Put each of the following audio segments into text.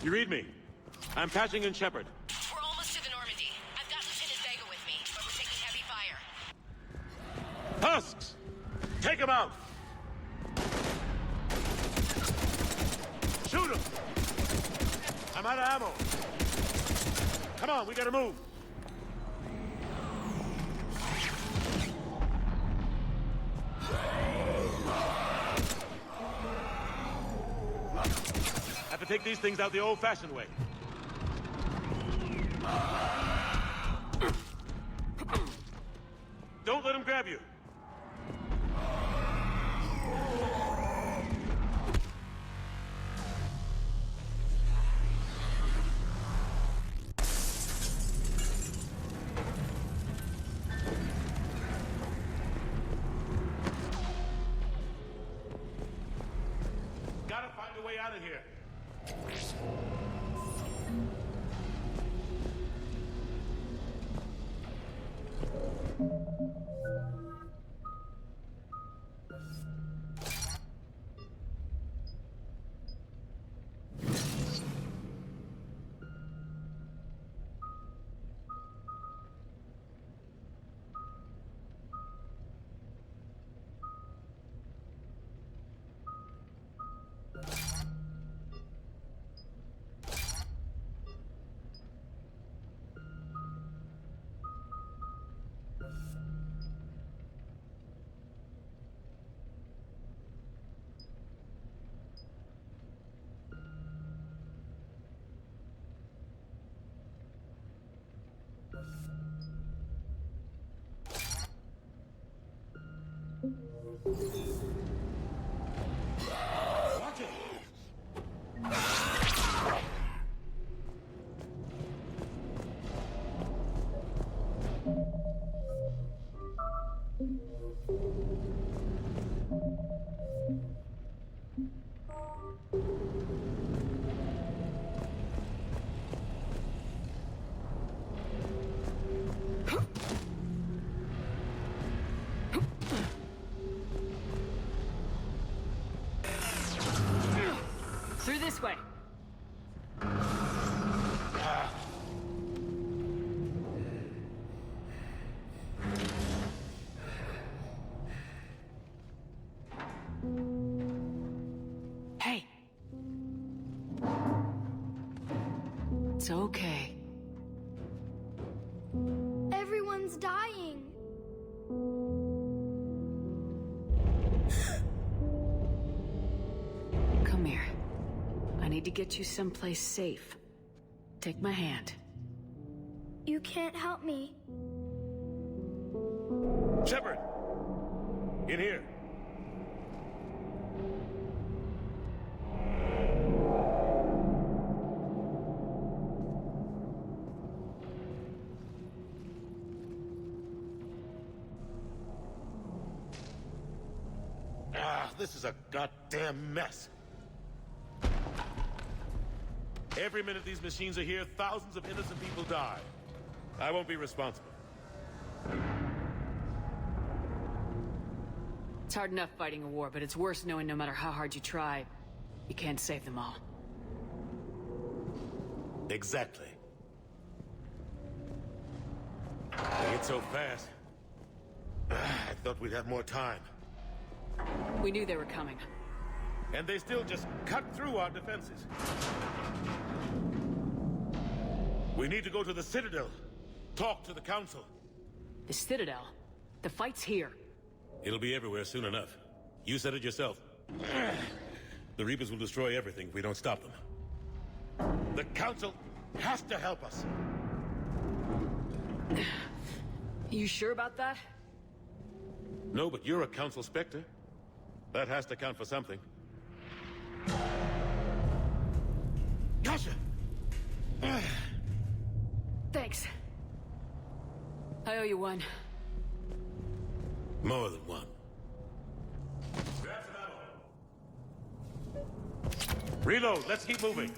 You read me? I'm patching in Shepard. We're almost to the Normandy. I've got Lieutenant Vega with me, but we're taking heavy fire. Husks! Take him out! Shoot him! I'm out of ammo. Come on, we gotta move. Have to take these things out the old-fashioned way. Don't let him grab you. Gotta find a way out of here. Watch it! Through this way. Hey. It's okay. Everyone's dying. Come here. I need to get you someplace safe. Take my hand. You can't help me. Shepard! In here. This is a goddamn mess. Every minute these machines are here, thousands of innocent people die. I won't be responsible. It's hard enough fighting a war, but it's worse knowing no matter how hard you try, you can't save them all. Exactly. They hit so fast. I thought we'd have more time. We knew they were coming. And they still just cut through our defenses. We need to go to the Citadel. Talk to the Council. The Citadel? The fight's here. It'll be everywhere soon enough. You said it yourself. The Reapers will destroy everything if we don't stop them. The Council has to help us. You sure about that? No, but you're a Council Spectre. That has to count for something. Gotcha! Thanks. I owe you one. More than one. Reload, let's keep moving.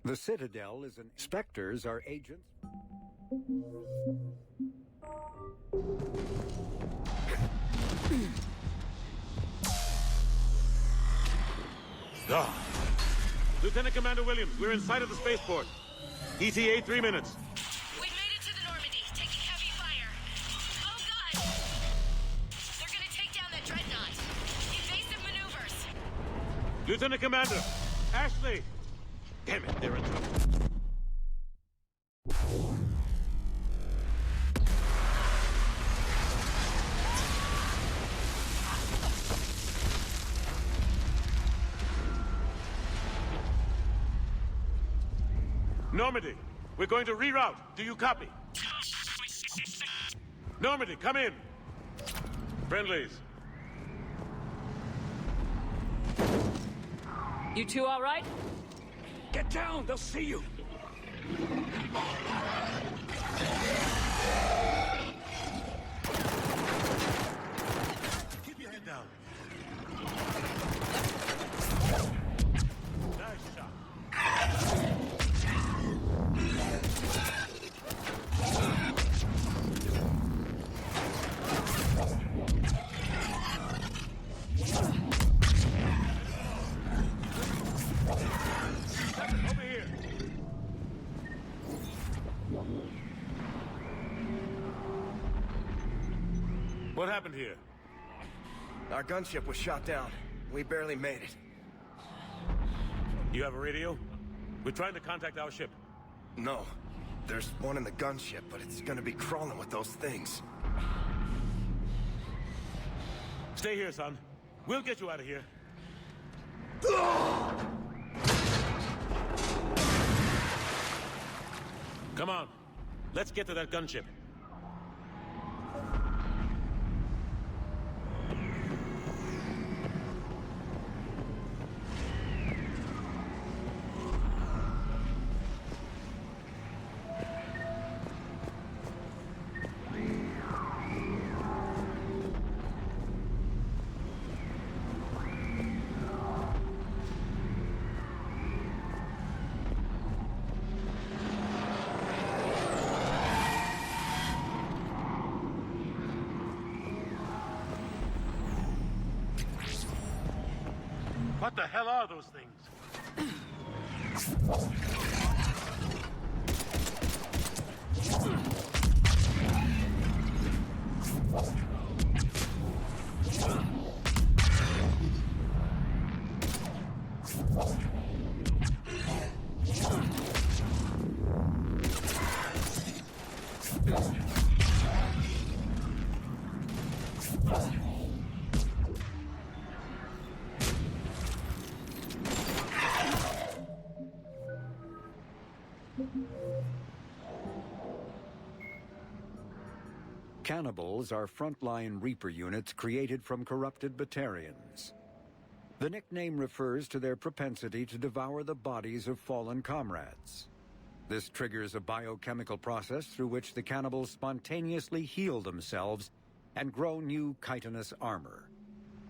The Citadel is an... Spectres are agents... Ah. Lieutenant Commander Williams, we're in sight of the spaceport. ETA 3 minutes. We've made it to the Normandy, taking heavy fire. Oh, God! They're gonna take down that dreadnought. Evasive maneuvers. Lieutenant Commander! Ashley! Damn it, they're in trouble. Normandy, we're going to reroute. Do you copy? Normandy, come in. Friendlies. You two all right? Get down! They'll see you! Keep your head down. Nice shot. Over here. What happened here? Our gunship was shot down. We barely made it. You have a radio? We're trying to contact our ship. No. There's one in the gunship, but it's gonna be crawling with those things. Stay here, son. We'll get you out of here. Come on. Let's get to that gunship. What the hell are those things? Cannibals are frontline Reaper units created from corrupted Batarians. The nickname refers to their propensity to devour the bodies of fallen comrades. This triggers a biochemical process through which the cannibals spontaneously heal themselves and grow new chitinous armor.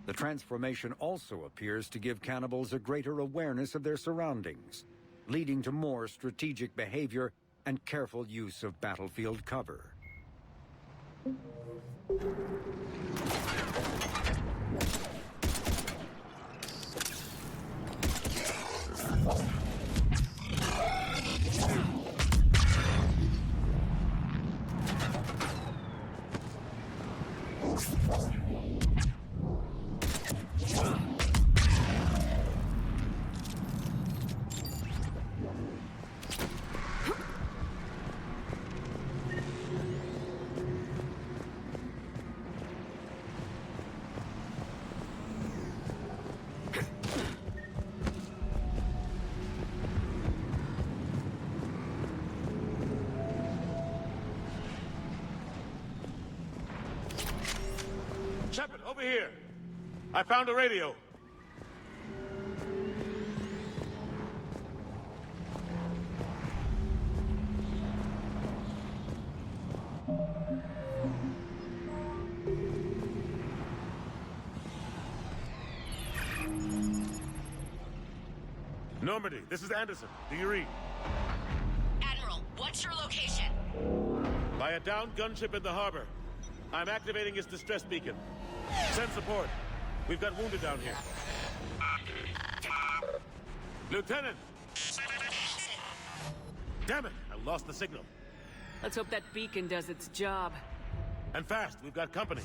The transformation also appears to give cannibals a greater awareness of their surroundings, leading to more strategic behavior and careful use of battlefield cover. Shepard, over here. I found a radio. Normandy, this is Anderson. Do you read? Admiral, what's your location? By a downed gunship in the harbor. I'm activating its distress beacon. Send support. We've got wounded down here. Lieutenant! Damn it! I lost the signal. Let's hope that beacon does its job. And fast, we've got company.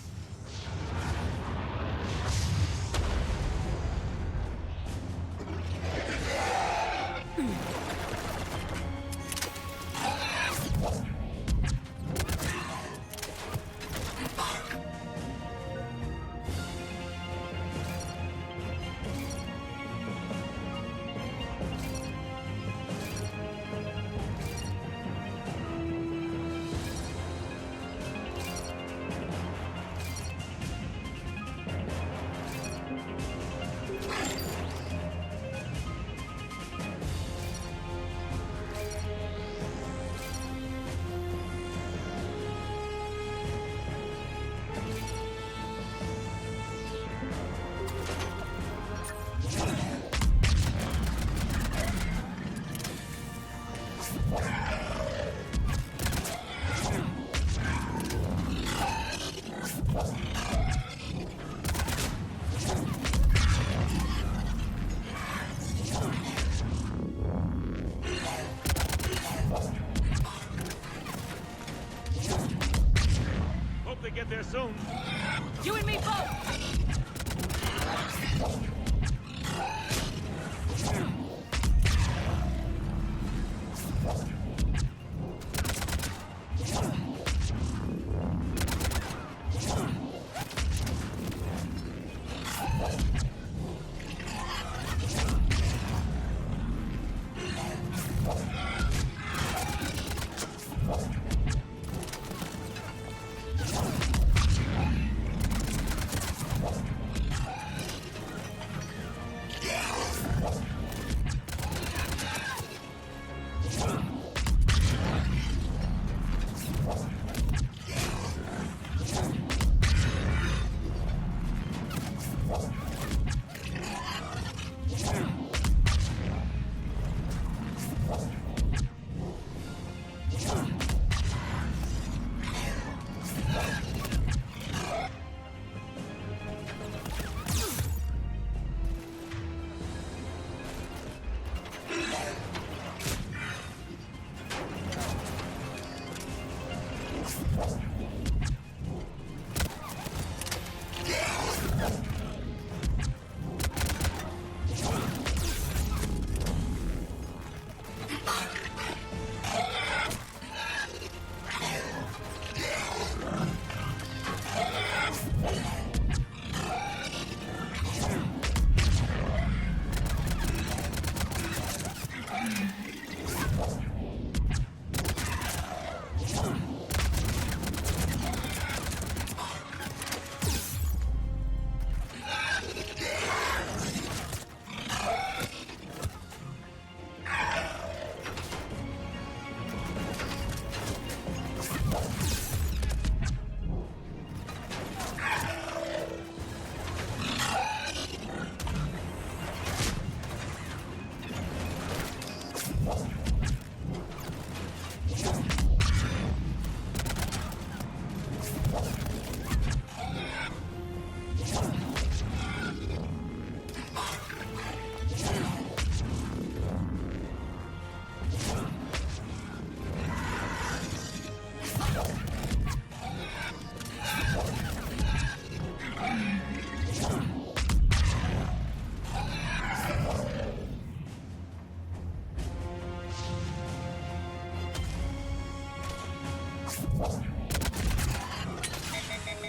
Hope they get there soon. You and me both!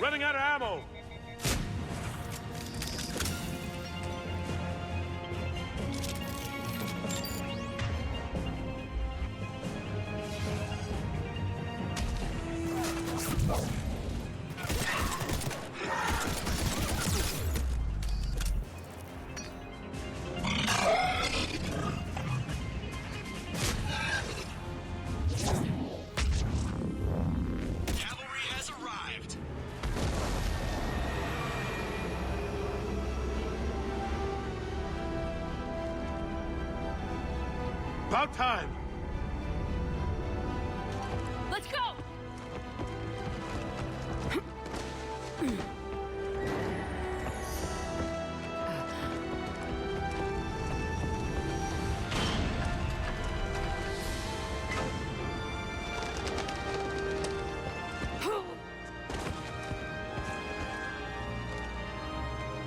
Running out of ammo! Cavalry has arrived. About time! Let's go!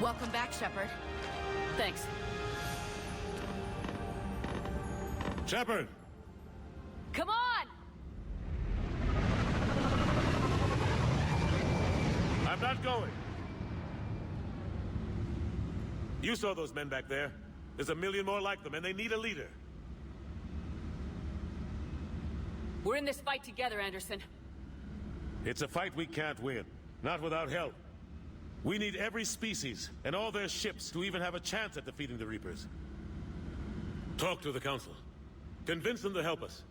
Welcome back, Shepard. Thanks. Shepard! Come on! I'm not going. You saw those men back there. There's a million more like them, and they need a leader. We're in this fight together, Anderson. It's a fight we can't win. Not without help. We need every species, and all their ships, to even have a chance at defeating the Reapers. Talk to the Council. Convince them to help us.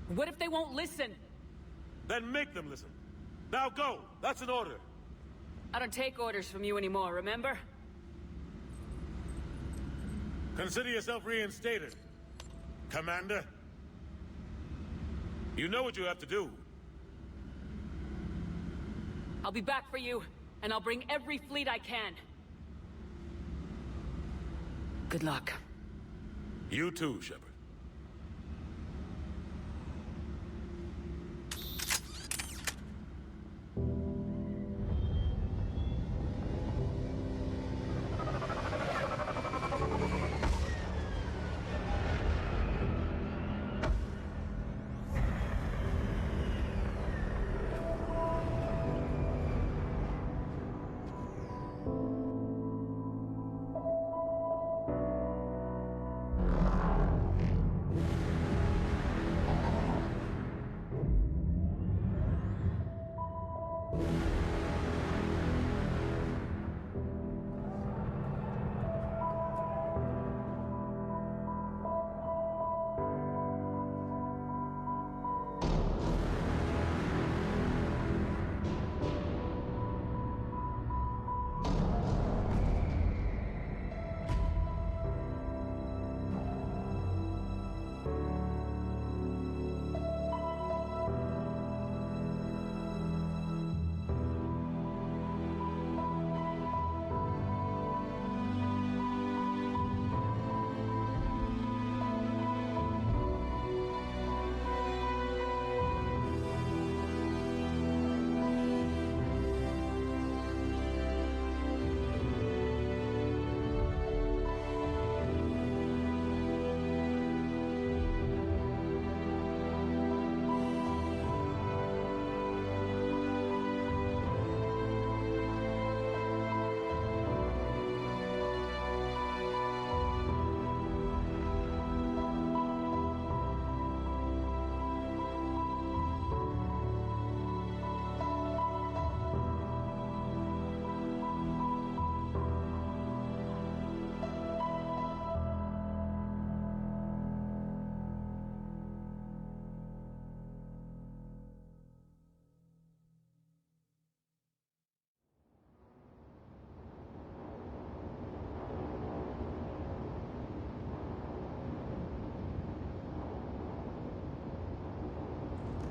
What if they won't listen? Then make them listen. Now go! That's an order! I don't take orders from you anymore, remember? Consider yourself reinstated, Commander. You know what you have to do. I'll be back for you, and I'll bring every fleet I can. Good luck. You too, Shepard.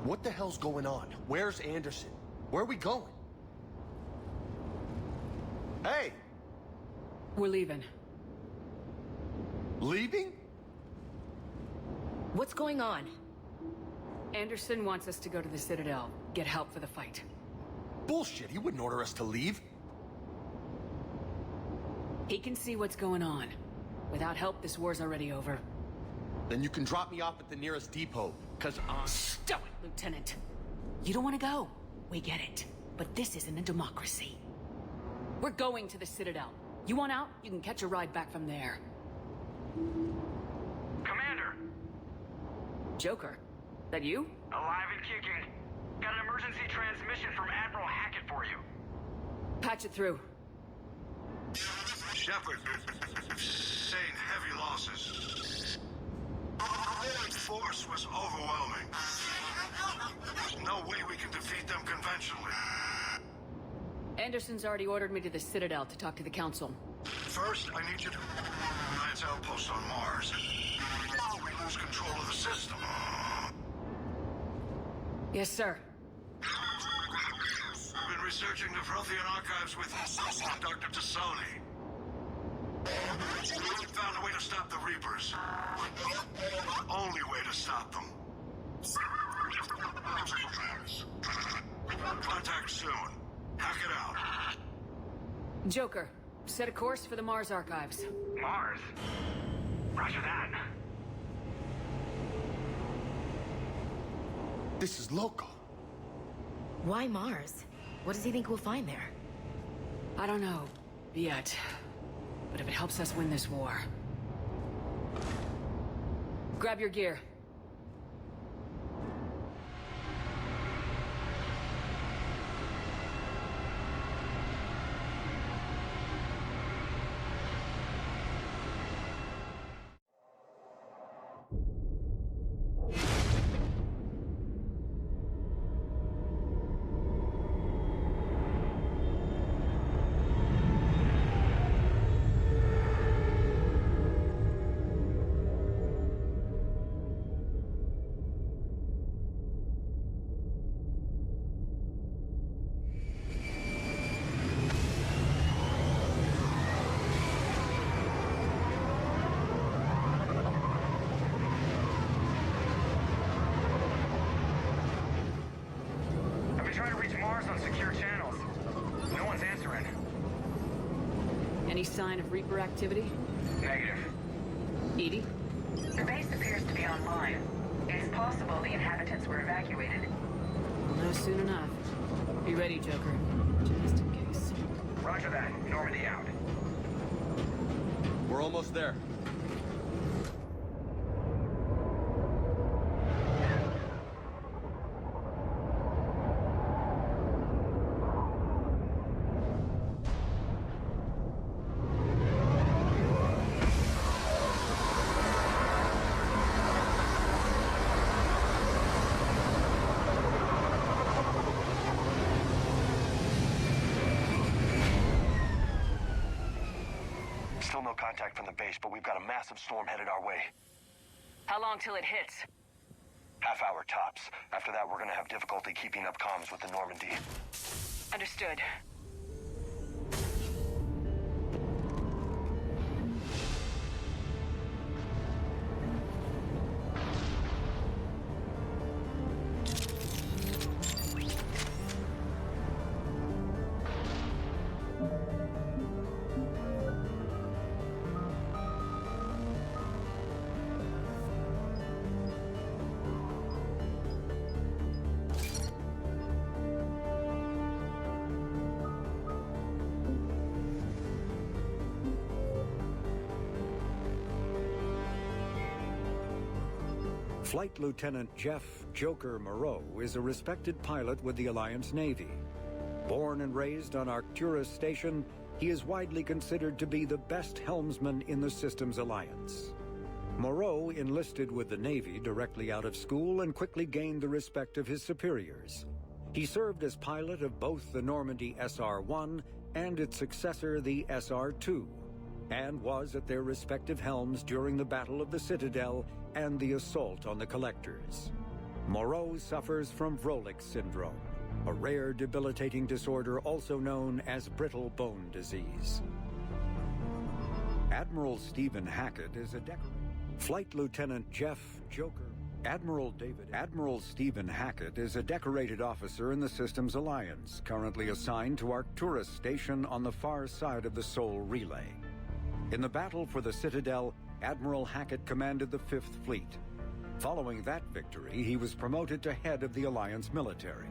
What the hell's going on? Where's Anderson? Where are we going? Hey! We're leaving. Leaving? What's going on? Anderson wants us to go to the Citadel, get help for the fight. Bullshit, he wouldn't order us to leave. He can see what's going on. Without help, this war's already over. Then you can drop me off at the nearest depot, cause I'm... Stow it, Lieutenant. You don't want to go. We get it. But this isn't a democracy. We're going to the Citadel. You want out? You can catch a ride back from there. Commander! Joker, that you? Alive and kicking. Got an emergency transmission from Admiral Hackett for you. Patch it through. Shepard, sustained heavy losses. The force was overwhelming. There's no way we can defeat them conventionally. Anderson's already ordered me to the Citadel to talk to the Council. First, I need you to... Alliance outpost on Mars. Now we lose control of the system. Yes, sir. We've been researching the Prothean archives with Dr. Tassoni. We found a way to stop the Reapers. The only way to stop them. Contact soon. Hack it out. Joker, Set a course for the Mars archives. Mars? Roger that. This is local. Why Mars? What does he think we'll find there? I don't know. Yet. But if it helps us win this war... Grab your gear. On secure channels. No one's answering. Any sign of Reaper activity? Negative. Edie? The base appears to be online. It's possible the inhabitants were evacuated. We'll know soon enough. Be ready, Joker. Just in case. Roger that. Normandy out. We're almost there. Still no contact from the base, but we've got a massive storm headed our way. How long till it hits? Half hour tops. After that, we're gonna have difficulty keeping up comms with the Normandy. Understood. Flight Lieutenant Jeff Joker Moreau is a respected pilot with the Alliance Navy. Born and raised on Arcturus Station, he is widely considered to be the best helmsman in the Systems Alliance. Moreau enlisted with the Navy directly out of school and quickly gained the respect of his superiors. He served as pilot of both the Normandy SR-1 and its successor, the SR-2, and was at their respective helms during the Battle of the Citadel and the assault on the Collectors. Moreau suffers from Vrolik syndrome, a rare debilitating disorder also known as brittle bone disease. Admiral Stephen Hackett is a Flight Lieutenant Jeff Joker. Admiral Stephen Hackett is a decorated officer in the Systems Alliance, currently assigned to Arcturus Station on the far side of the Sol Relay. In the battle for the Citadel, Admiral Hackett commanded the 5th Fleet. Following that victory, he was promoted to head of the Alliance military.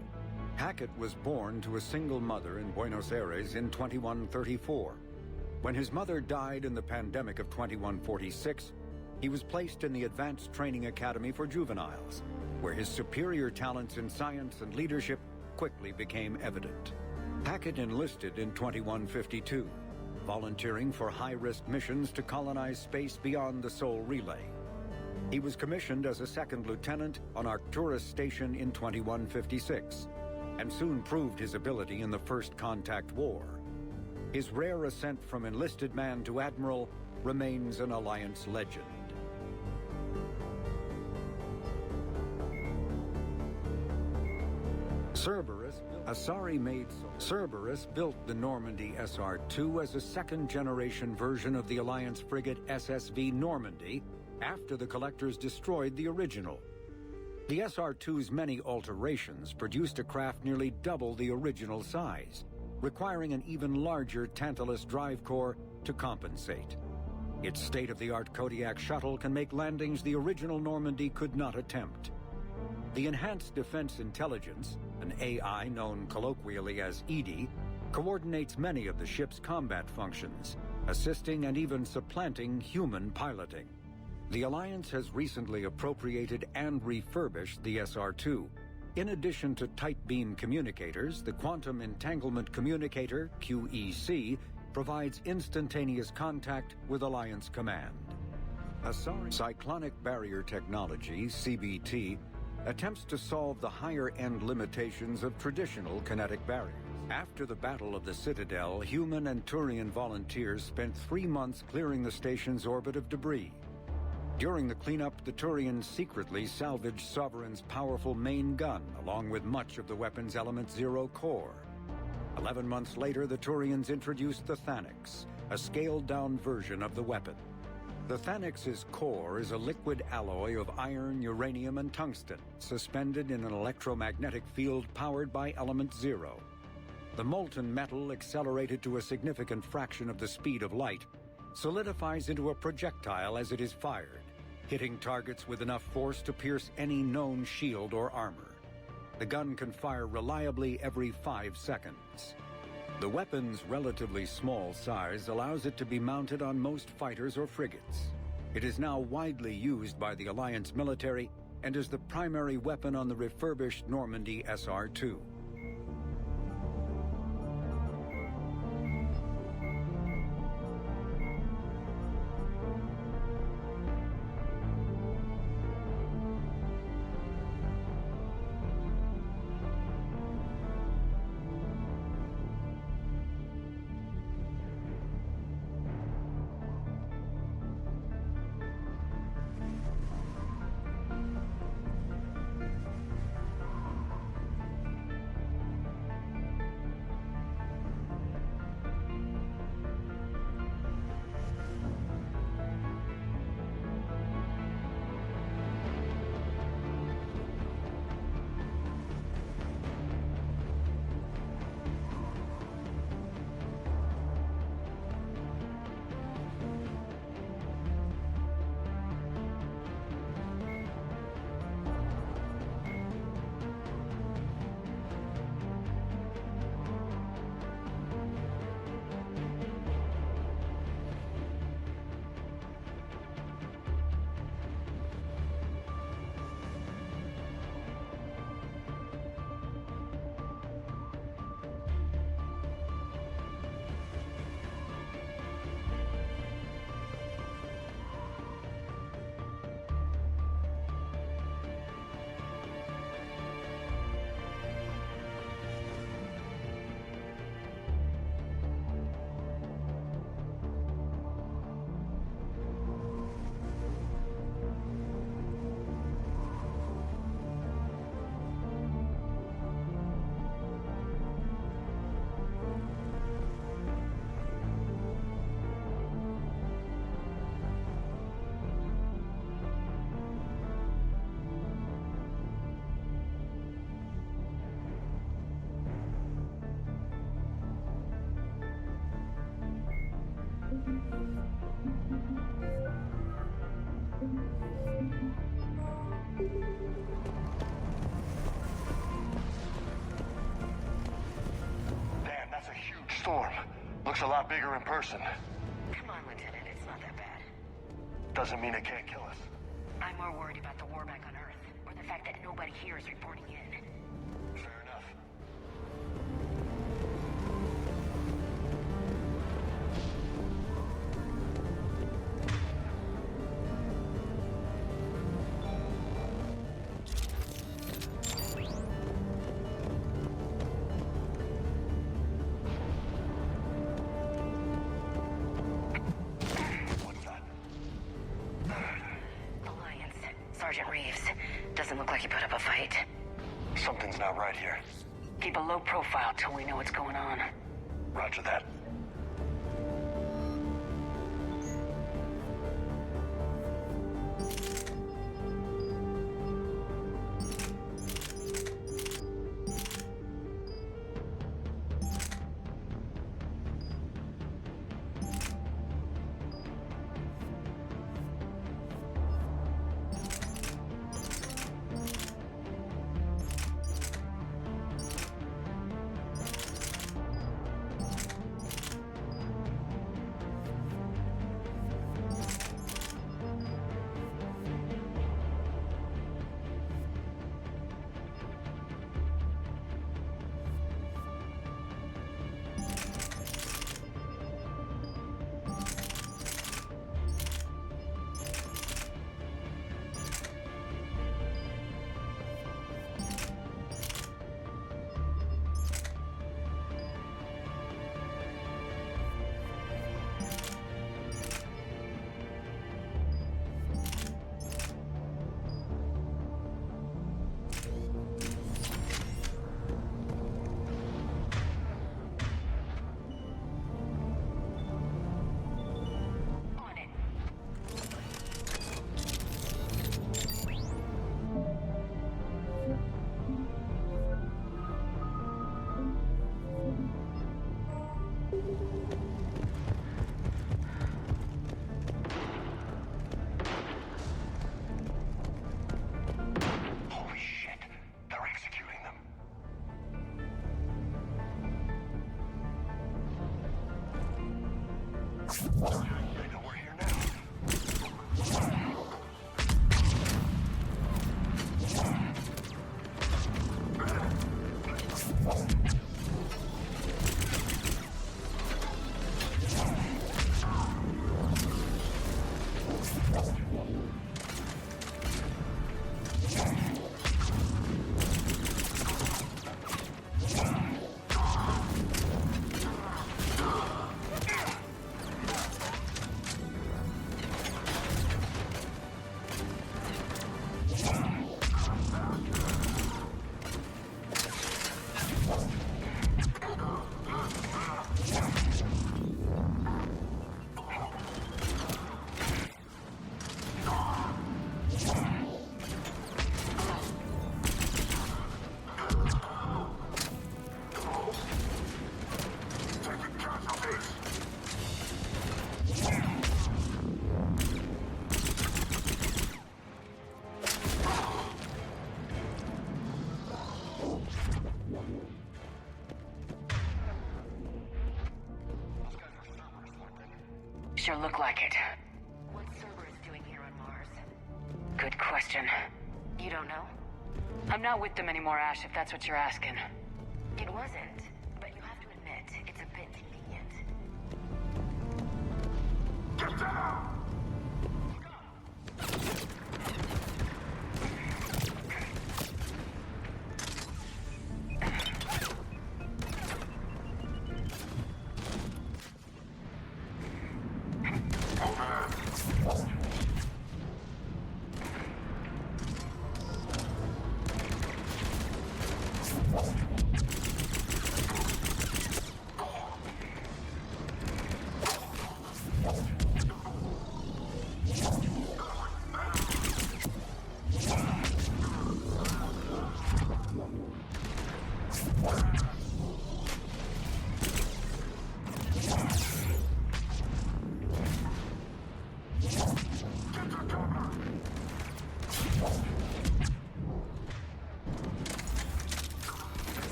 Hackett was born to a single mother in Buenos Aires in 2134. When his mother died in the pandemic of 2146, he was placed in the Advanced Training Academy for Juveniles, where his superior talents in science and leadership quickly became evident. Hackett enlisted in 2152. Volunteering for high-risk missions to colonize space beyond the Sol Relay. He was commissioned as a 2nd lieutenant on Arcturus Station in 2156, and soon proved his ability in the First Contact War. His rare ascent from enlisted man to admiral remains an Alliance legend. Cerberus built the Normandy SR-2 as a second-generation version of the Alliance frigate SSV Normandy after the Collectors destroyed the original. The SR-2's many alterations produced a craft nearly double the original size, requiring an even larger Tantalus drive core to compensate. Its state-of-the-art Kodiak shuttle can make landings the original Normandy could not attempt. The Enhanced Defense Intelligence, an AI known colloquially as EDI, coordinates many of the ship's combat functions, assisting and even supplanting human piloting. The Alliance has recently appropriated and refurbished the SR-2. In addition to tight beam communicators, the Quantum Entanglement Communicator, QEC, provides instantaneous contact with Alliance Command. Asari Cyclonic Barrier Technology, CBT, attempts to solve the higher-end limitations of traditional kinetic barriers. After the Battle of the Citadel, human and Turian volunteers spent 3 months clearing the station's orbit of debris. During the cleanup, the Turians secretly salvaged Sovereign's powerful main gun, along with much of the weapon's Element Zero core. 11 months later, the Turians introduced the Thanix, a scaled-down version of the weapon. The Thanix's core is a liquid alloy of iron, uranium, and tungsten, suspended in an electromagnetic field powered by Element Zero. The molten metal, accelerated to a significant fraction of the speed of light, solidifies into a projectile as it is fired, hitting targets with enough force to pierce any known shield or armor. The gun can fire reliably every 5 seconds. The weapon's relatively small size allows it to be mounted on most fighters or frigates. It is now widely used by the Alliance military and is the primary weapon on the refurbished Normandy SR-2. Damn, that's a huge storm. Looks a lot bigger in person. Come on, Lieutenant, it's not that bad. Doesn't mean it can't kill us. I'm more worried about the war back on Earth, or the fact that nobody here is reporting in. Fair enough. Alliance. Sergeant Reeves. Doesn't look like he put up a fight. Something's not right here. Keep a low profile till we know what's going on. Roger that. sure look like it. What's Cerberus doing here on Mars? Good question. You don't know? I'm not with them anymore, Ash, if that's what you're asking. It wasn't, but you have to admit, it's a bit convenient. Get down!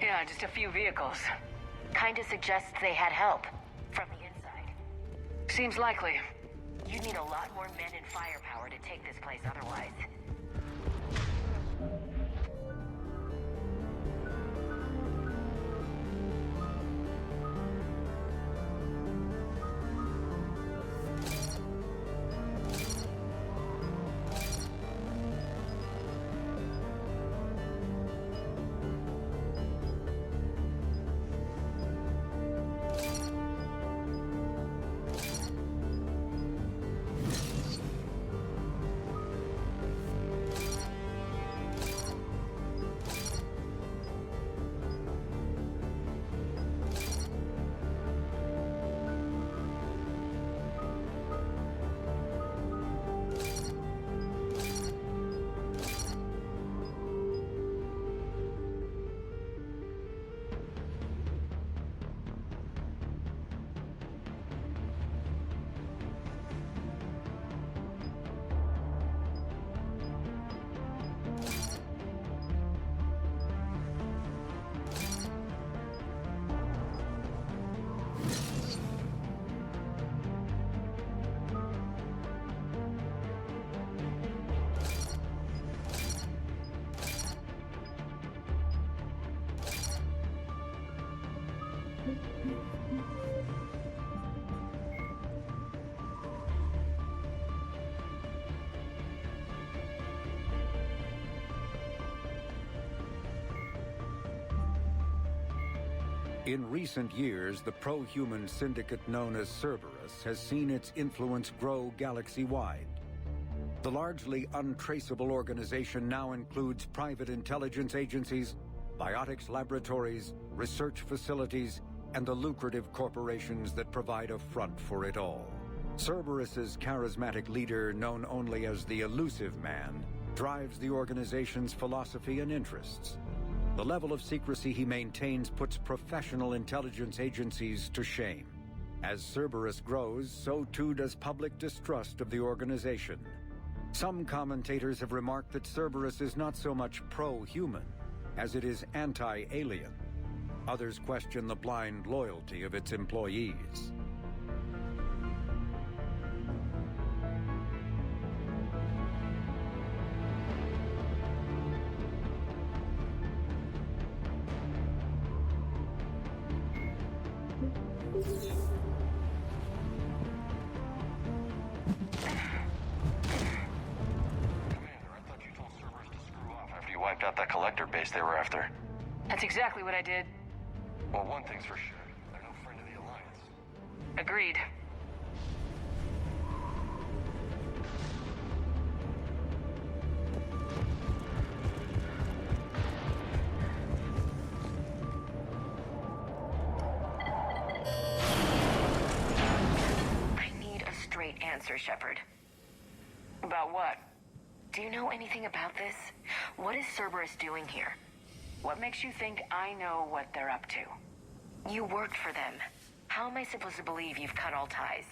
Yeah, just a few vehicles. Kinda suggests they had help. From the inside. Seems likely. You'd need a lot more men and firepower to take this place otherwise. In recent years, the pro-human syndicate known as Cerberus has seen its influence grow galaxy-wide. The largely untraceable organization now includes private intelligence agencies, biotics laboratories, research facilities, and the lucrative corporations that provide a front for it all. Cerberus's charismatic leader, known only as the Elusive Man, drives the organization's philosophy and interests. The level of secrecy he maintains puts professional intelligence agencies to shame. As Cerberus grows, so too does public distrust of the organization. Some commentators have remarked that Cerberus is not so much pro-human as it is anti-alien. Others question the blind loyalty of its employees. Wiped out that collector base they were after. That's exactly what I did. Well, one thing's for sure. They're no friend of the Alliance. Agreed. I need a straight answer, Shepard. About what? Do you know anything about this? What is Cerberus doing here? What makes you think I know what they're up to? You worked for them. How am I supposed to believe you've cut all ties?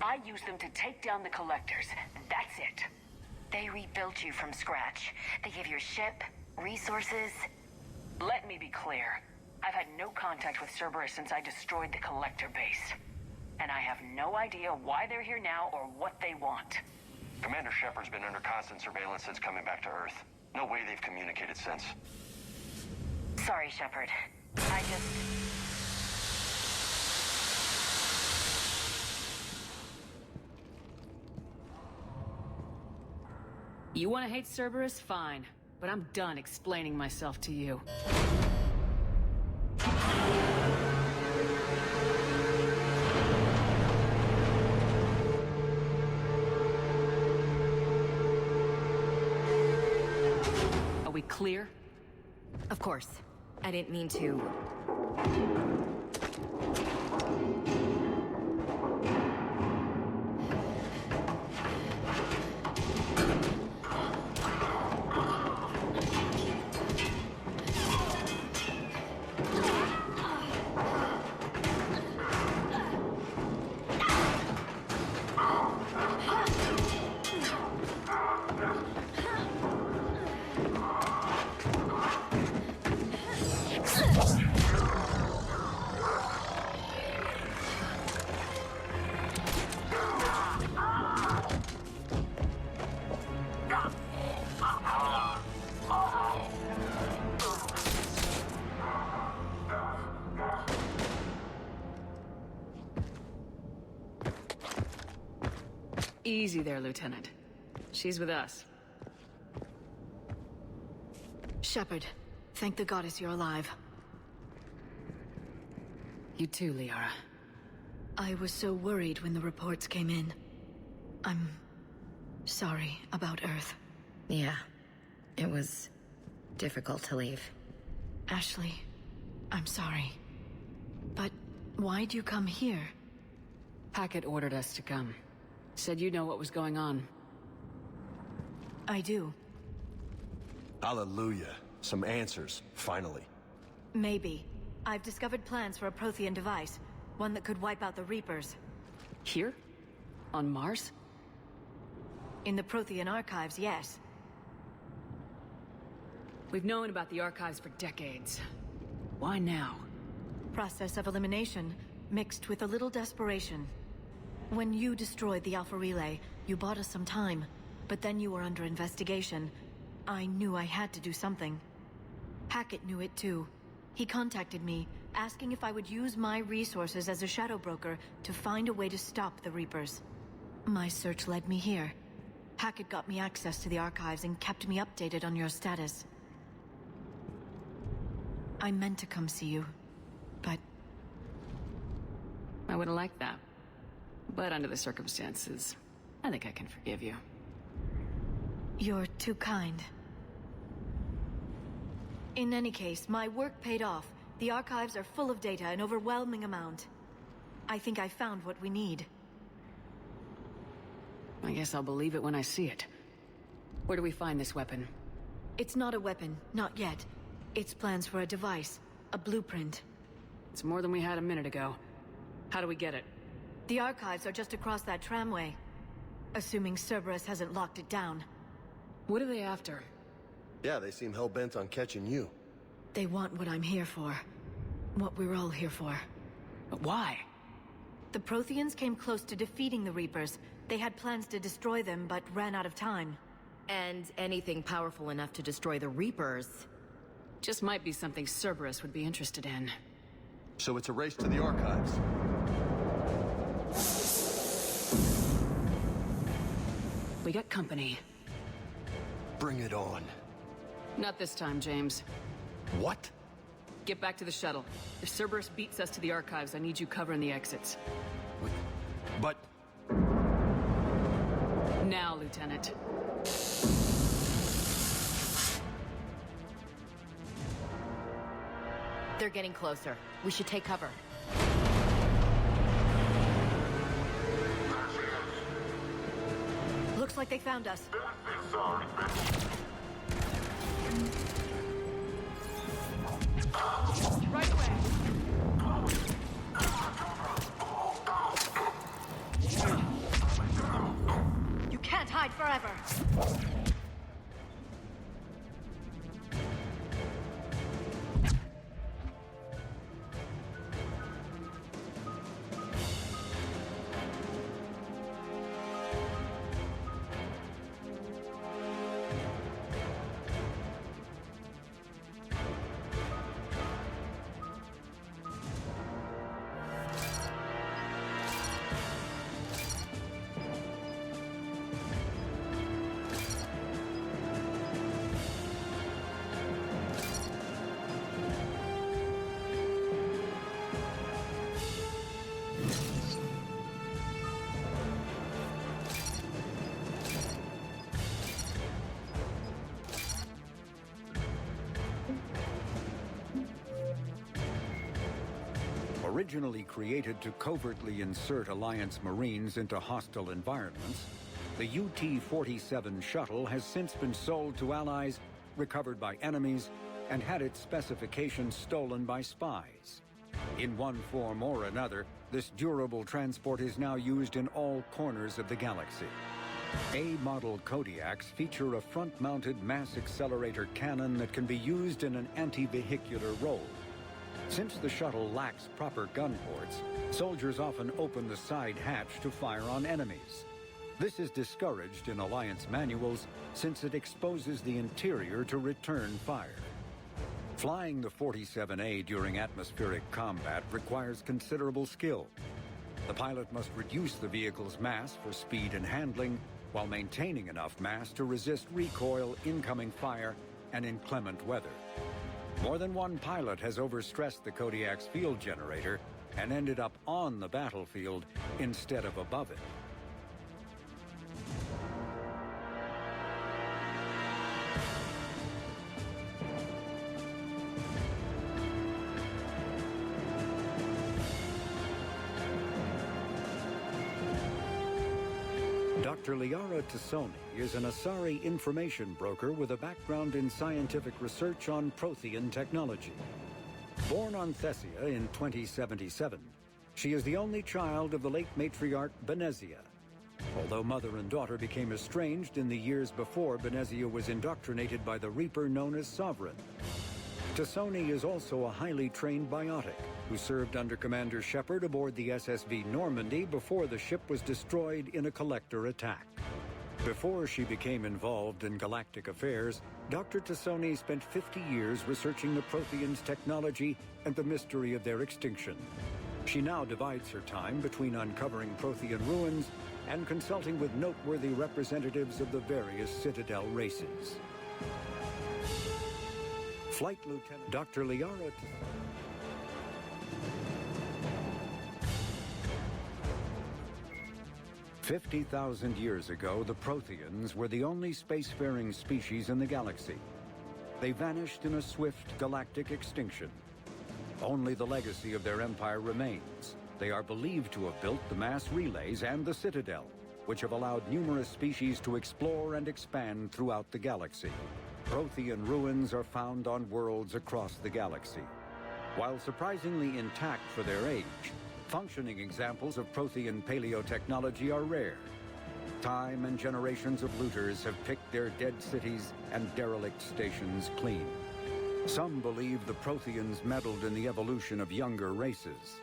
I used them to take down the collectors. That's it. They rebuilt you from scratch. They gave your ship, resources. Let me be clear. I've had no contact with Cerberus since I destroyed the collector base. And I have no idea why they're here now or what they want. Commander Shepard's been under constant surveillance since coming back to Earth. No way they've communicated since. Sorry, Shepard. I just... You want to hate Cerberus? Fine. But I'm done explaining myself to you. Are we clear? Of course. I didn't mean to... Easy there, Lieutenant. She's with us. Shepard, thank the goddess you're alive. You too, Liara. I was so worried when the reports came in. I'm sorry about Earth. Yeah, it was difficult to leave. Ashley, I'm sorry. But why'd you come here? Hackett ordered us to come. Said you know what was going on. I do. Hallelujah. Some answers, finally. Maybe. I've discovered plans for a Prothean device. One that could wipe out the Reapers. Here? On Mars? In the Prothean archives, yes. We've known about the archives for decades. Why now? Process of elimination, mixed with a little desperation. When you destroyed the Alpha Relay, you bought us some time. But then you were under investigation. I knew I had to do something. Hackett knew it too. He contacted me, asking if I would use my resources as a shadow broker to find a way to stop the Reapers. My search led me here. Hackett got me access to the archives and kept me updated on your status. I meant to come see you, but... I would have liked that. But under the circumstances, I think I can forgive you. You're too kind. In any case, my work paid off. The archives are full of data, an overwhelming amount. I think I found what we need. I guess I'll believe it when I see it. Where do we find this weapon? It's not a weapon, not yet. It's plans for a device, a blueprint. It's more than we had a minute ago. How do we get it? The archives are just across that tramway. Assuming Cerberus hasn't locked it down. What are they after? Yeah, they seem hell-bent on catching you. They want what I'm here for. What we're all here for. But why? The Protheans came close to defeating the Reapers. They had plans to destroy them, but ran out of time. And anything powerful enough to destroy the Reapers. Just might be something Cerberus would be interested in. So it's a race to the archives. We got company. Bring it on. Not this time, James. What? Get back to the shuttle. If Cerberus beats us to the archives, I need you covering the exits. But... Now, Lieutenant. They're getting closer. We should take cover. Looks like they found us. Originally created to covertly insert Alliance Marines into hostile environments, the UT-47 shuttle has since been sold to allies, recovered by enemies, and had its specifications stolen by spies. In one form or another, this durable transport is now used in all corners of the galaxy. A-model Kodiaks feature a front-mounted mass accelerator cannon that can be used in an anti-vehicular role. Since the shuttle lacks proper gun ports, soldiers often open the side hatch to fire on enemies. This is discouraged in Alliance manuals since it exposes the interior to return fire. Flying the 47A during atmospheric combat requires considerable skill. The pilot must reduce the vehicle's mass for speed and handling, while maintaining enough mass to resist recoil, incoming fire, and inclement weather. More than one pilot has overstressed the Kodiak's field generator and ended up on the battlefield instead of above it. Dr. Liara Tassoni is an Asari information broker with a background in scientific research on Prothean technology. Born on Thessia in 2077, she is the only child of the late matriarch Benezia. Although mother and daughter became estranged in the years before Benezia was indoctrinated by the Reaper known as Sovereign. Tassoni is also a highly trained biotic who served under Commander Shepard aboard the SSV Normandy before the ship was destroyed in a collector attack. Before she became involved in galactic affairs, Dr. Tassoni spent 50 years researching the Protheans' technology and the mystery of their extinction. She now divides her time between uncovering Prothean ruins and consulting with noteworthy representatives of the various Citadel races. Flight Lieutenant Dr. Liara 50,000 years ago, the Protheans were the only spacefaring species in the galaxy. They vanished in a swift galactic extinction. Only the legacy of their empire remains. They are believed to have built the mass relays and the Citadel, which have allowed numerous species to explore and expand throughout the galaxy. Prothean ruins are found on worlds across the galaxy. While surprisingly intact for their age, functioning examples of Prothean paleotechnology are rare. Time and generations of looters have picked their dead cities and derelict stations clean. Some believe the Protheans meddled in the evolution of younger races.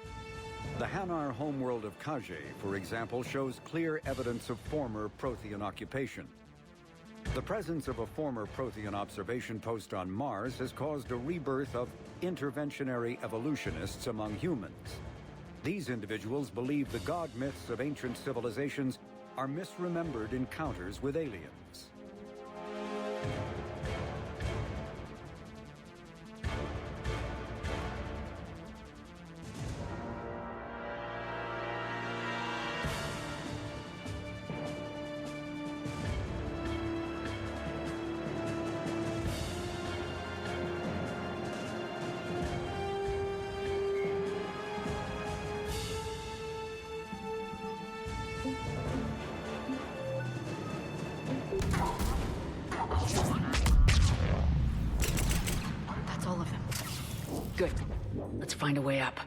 The Hanar homeworld of Kaje, for example, shows clear evidence of former Prothean occupation. The presence of a former Prothean observation post on Mars has caused a rebirth of interventionary evolutionists among humans. These individuals believe the god myths of ancient civilizations are misremembered encounters with aliens. That's all of them. Good. Let's find a way up.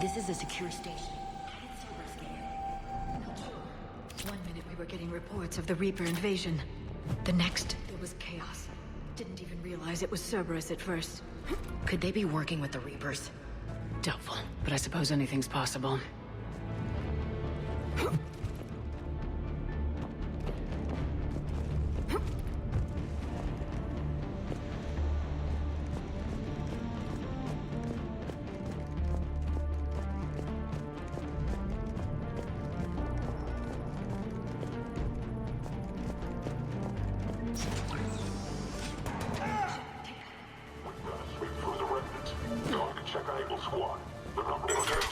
This is a secure station. One minute we were getting reports of the Reaper invasion. The next, there was chaos. Didn't even realize it was Cerberus at first. Could they be working with the Reapers? Doubtful, but I suppose anything's possible. Second Eagle Squad. The number one target.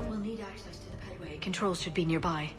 We'll need access to the pedway. Controls should be nearby.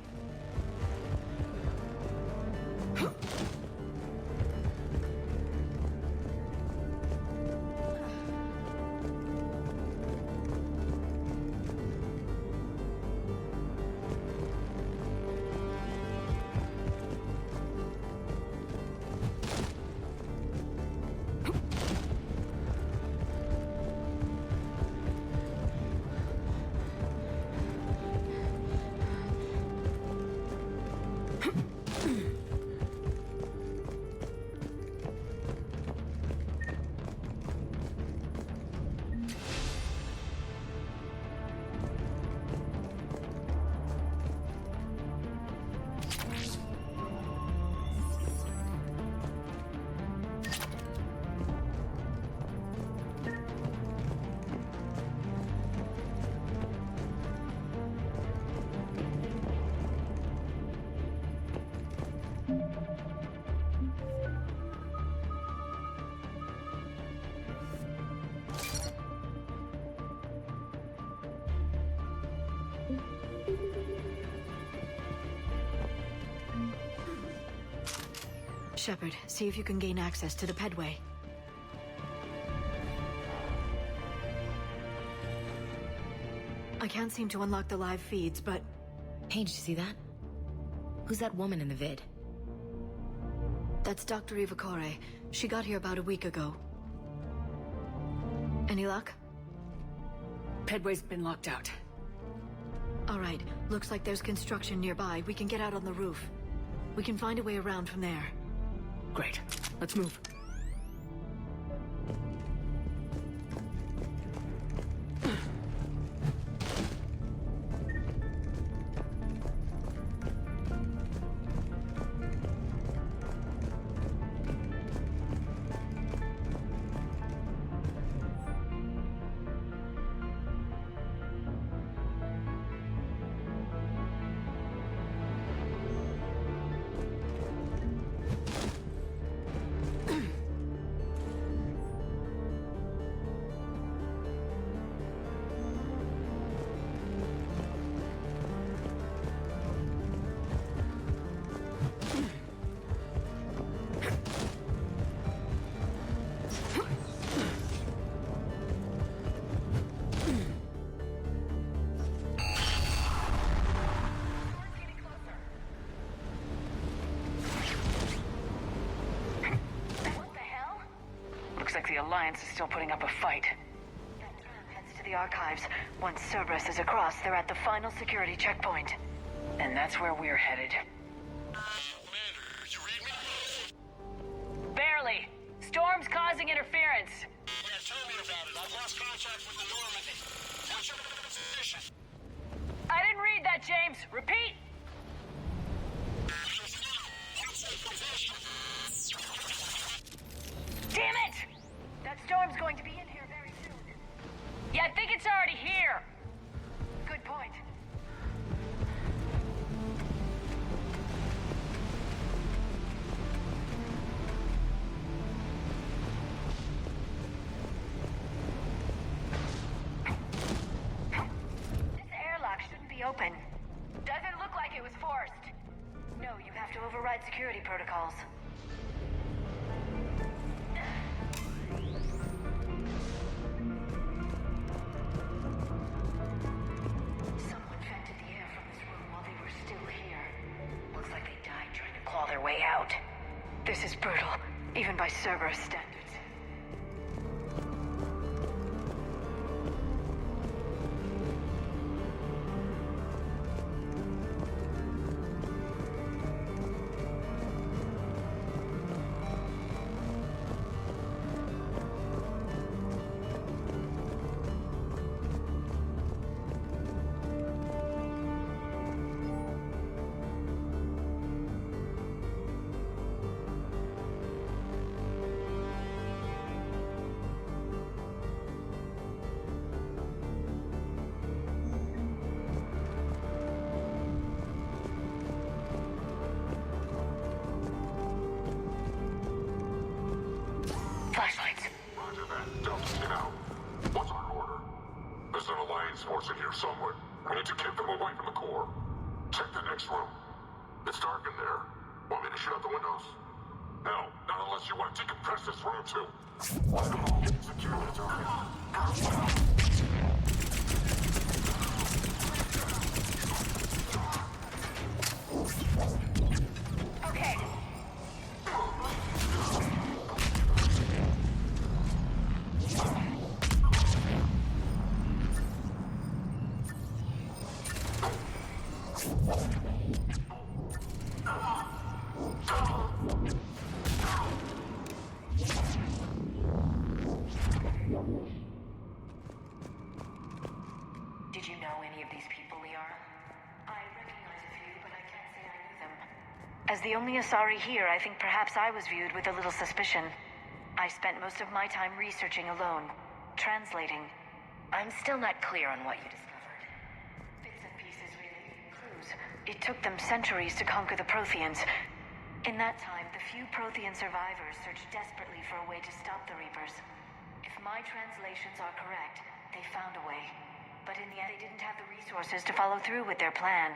Shepard, see if you can gain access to the pedway. I can't seem to unlock the live feeds, but... Paige, you see that? Who's that woman in the vid? That's Dr. Ivakore. She got here about a week ago. Any luck? Pedway's been locked out. All right, looks like there's construction nearby. We can get out on the roof. We can find a way around from there. Great. Let's move. The Alliance is still putting up a fight. Heads to the archives. Once Cerberus is across, they're at the final security checkpoint. And that's where we're headed. Commander, you read me? Barely. Storm's causing interference. Yeah, tell me about it. I've lost contact with the Normandy. What's your position? I didn't read that, James. Repeat. Damn it! That storm's going to be in here very soon. Yeah, I think it's already here. Good point. This airlock shouldn't be open. Doesn't look like it was forced. No, you have to override security protocols. Someone vented the air from this room while they were still here. Looks like they died trying to claw their way out. This is brutal, even by Cerberus standards. We need to keep them away from the core. Check the next room. It's dark in there. Want me to shut out the windows? No, not unless you want to decompress this room too. Secure this area. Okay. Did you know any of these people, Liara? I recognize a few, but I can't say I knew them. As the only Asari here, I think perhaps I was viewed with a little suspicion. I spent most of my time researching alone, translating. I'm still not clear on what you discovered. Bits and pieces, really. Clues. It took them centuries to conquer the Protheans. In that time, the few Prothean survivors searched desperately for a way to stop the Reapers. If my translations are correct, they found a way. But in the end, they didn't have the resources to follow through with their plan.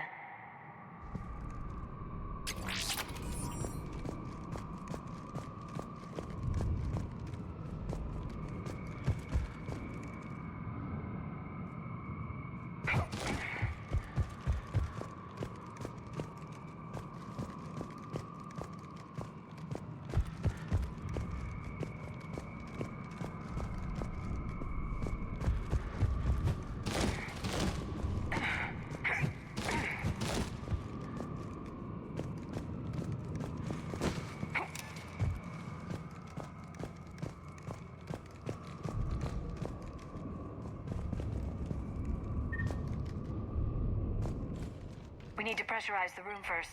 We need to pressurize the room first.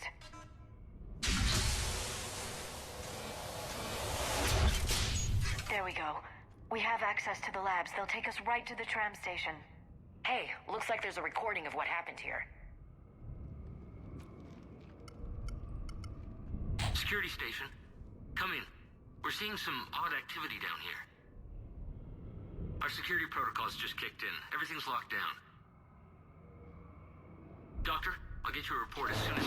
There we go. We have access to the labs. They'll take us right to the tram station. Hey, looks like there's a recording of what happened here. Security station. Come in. We're seeing some odd activity down here. Our security protocols just kicked in. Everything's locked down. Doctor, I'll get you a report as soon as...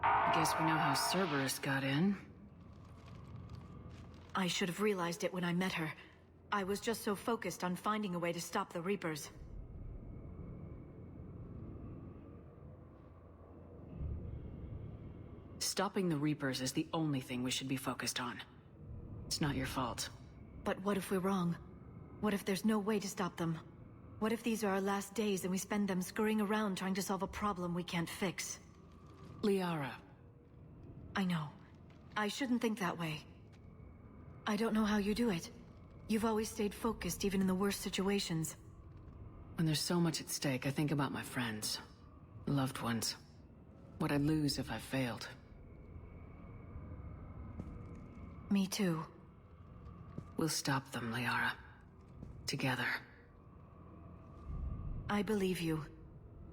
I guess we know how Cerberus got in. I should have realized it when I met her. I was just so focused on finding a way to stop the Reapers. Stopping the Reapers is the only thing we should be focused on. It's not your fault. But what if we're wrong? What if there's no way to stop them? What if these are our last days and we spend them scurrying around trying to solve a problem we can't fix? Liara. I know. I shouldn't think that way. I don't know how you do it. You've always stayed focused even in the worst situations. When there's so much at stake, I think about my friends. Loved ones. What I'd lose if I failed. Me too. We'll stop them, Liara. Together. I believe you.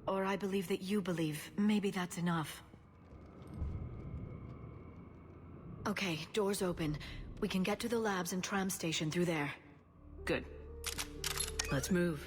Or I believe that you believe. Maybe that's enough. Okay, doors open. We can get to the labs and tram station through there. Good. Let's move.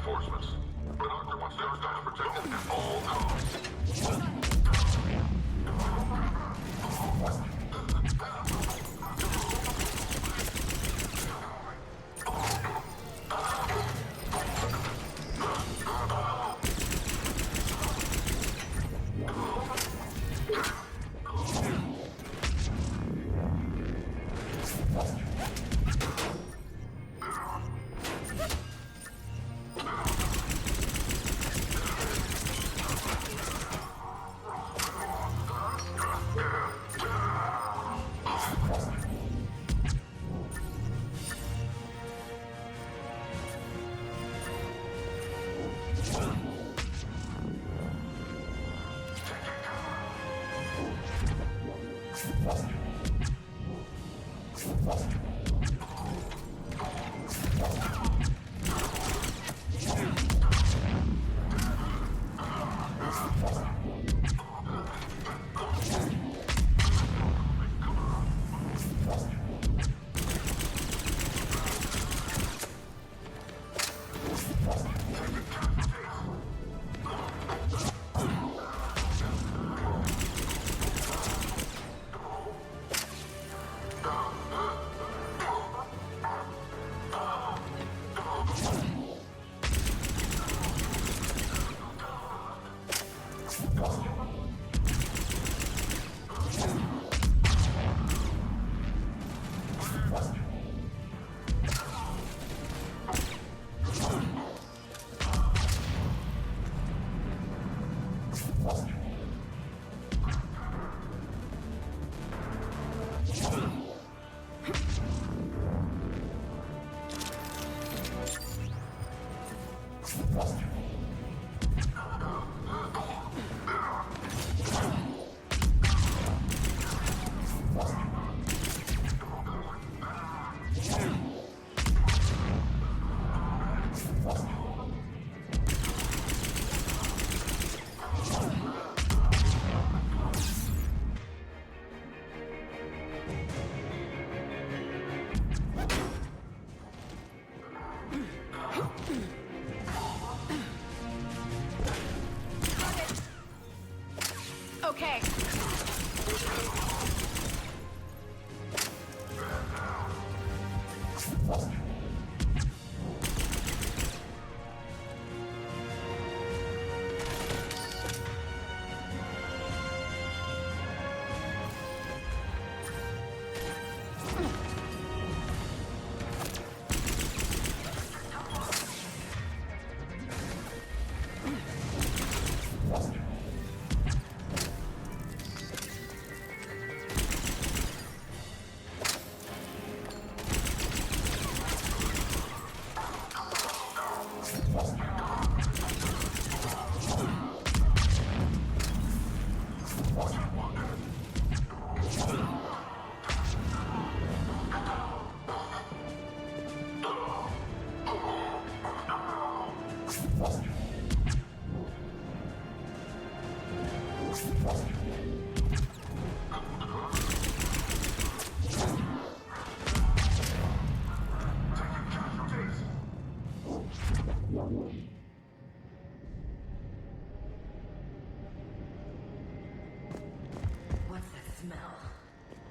reinforcements. The doctor wants their staff protected at all costs. Okay. What's that smell?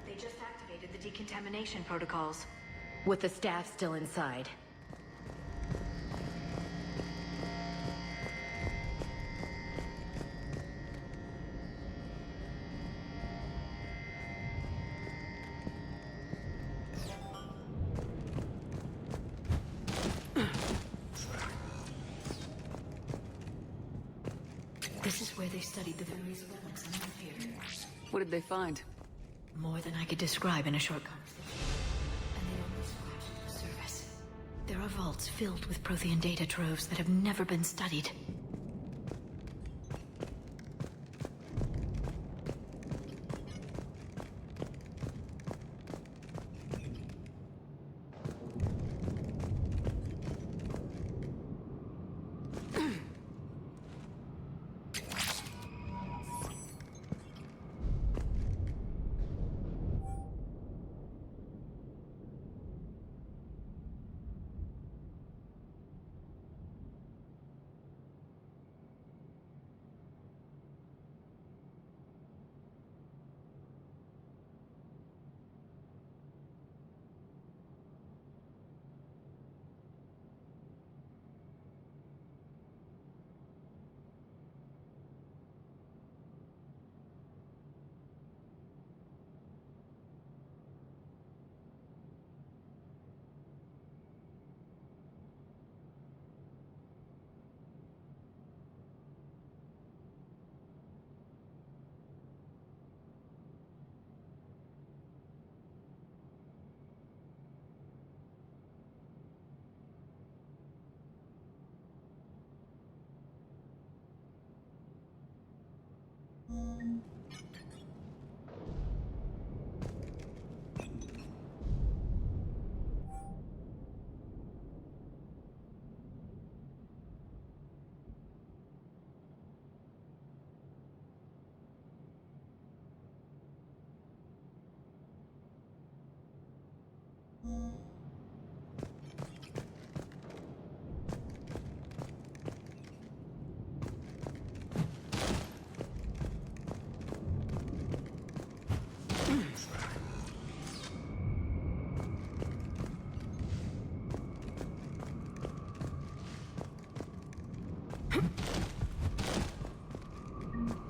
They just activated the decontamination protocols. With the staff still inside. This is where they studied the various relics in the theater. What did they find? More than I could describe in a short conversation. And they only scratched the surface. There are vaults filled with Prothean data troves that have never been studied.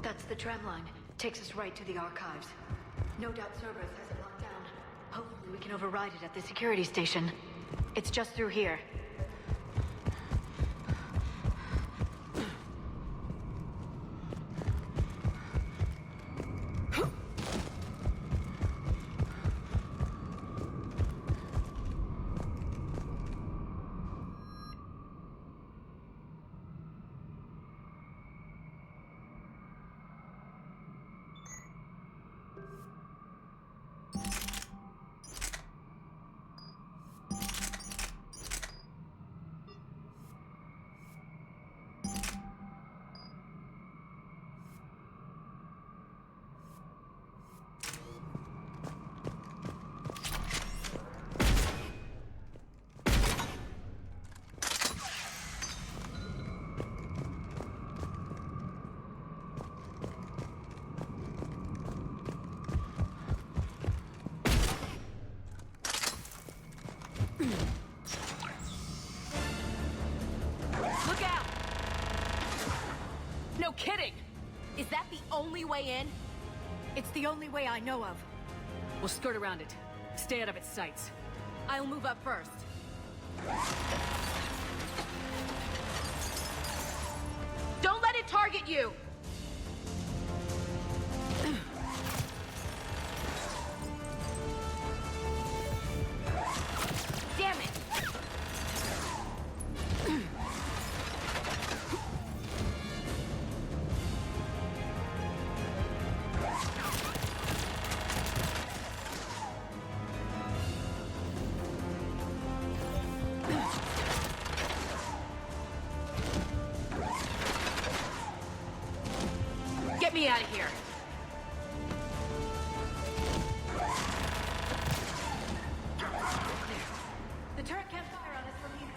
That's the tram line. Takes us right to the archives. No doubt Cerberus has it locked down. Hopefully we can override it at the security station. It's just through here. Look out! No kidding! Is that the only way in? It's the only way I know of. We'll skirt around it. Stay out of its sights. I'll move up first. Don't let it target you! Damn it! Get me out of here! The turret can't fire on us from here.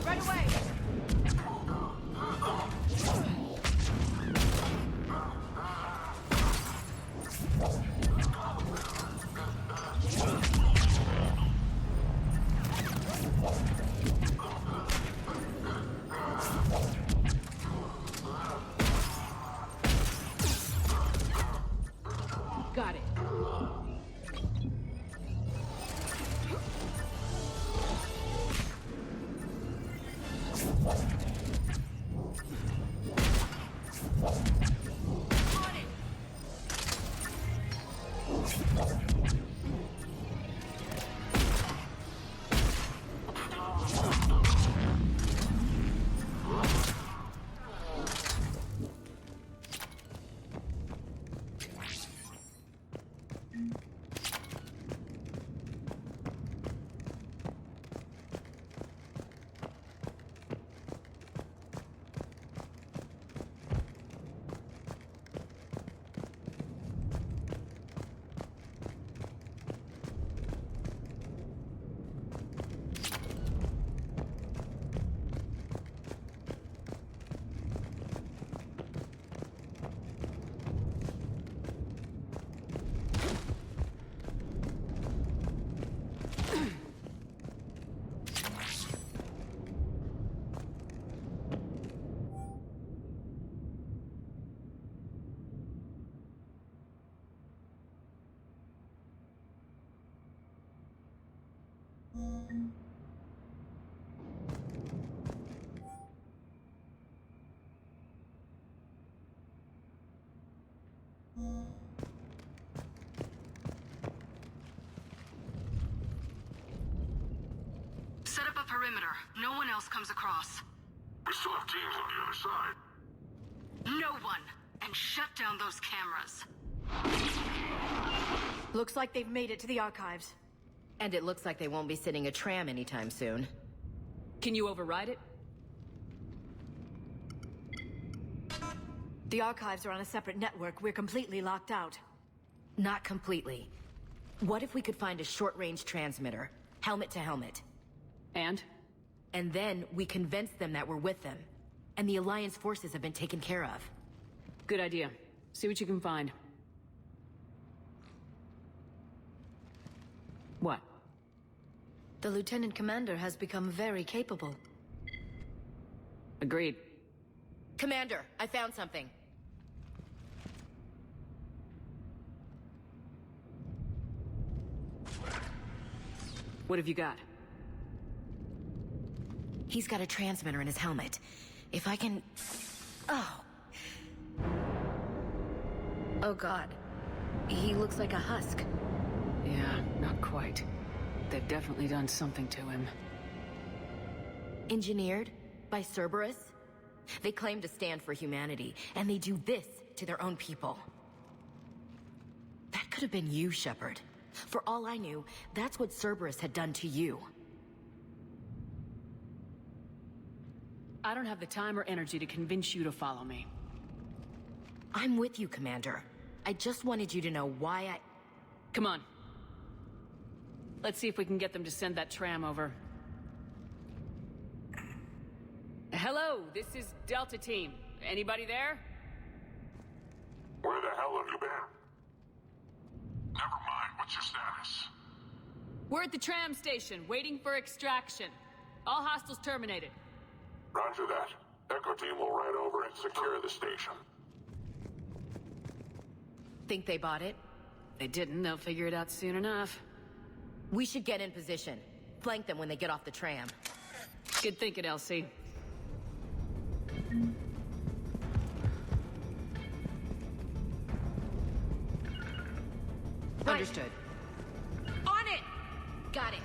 Right away! Got it. Set up a perimeter. No one else comes across. We still have teams on the other side. No one! And shut down those cameras. Looks like they've made it to the archives. And it looks like they won't be sitting a tram anytime soon. Can you override it? The archives are on a separate network. We're completely locked out. Not completely. What if we could find a short-range transmitter? Helmet to helmet. And? And then we convince them that we're with them. And the Alliance forces have been taken care of. Good idea. See what you can find. What? The Lieutenant Commander has become very capable. Agreed. Commander, I found something. What have you got? He's got a transmitter in his helmet. If I can... Oh. Oh God. He looks like a husk. Yeah, not quite. They've definitely done something to him. Engineered by Cerberus? They claim to stand for humanity, and they do this to their own people. That could have been you, Shepard. For all I knew, that's what Cerberus had done to you. I don't have the time or energy to convince you to follow me. I'm with you, Commander. I just wanted you to know why I... Come on. Let's see if we can get them to send that tram over. Hello, this is Delta Team. Anybody there? Where the hell have you been? Never mind, what's your status? We're at the tram station, waiting for extraction. All hostiles terminated. Roger that. Echo Team will ride over and secure the station. Think they bought it? They didn't, they'll figure it out soon enough. We should get in position. Flank them when they get off the tram. Good thinking, Elsie. Right. Understood. On it! Got it.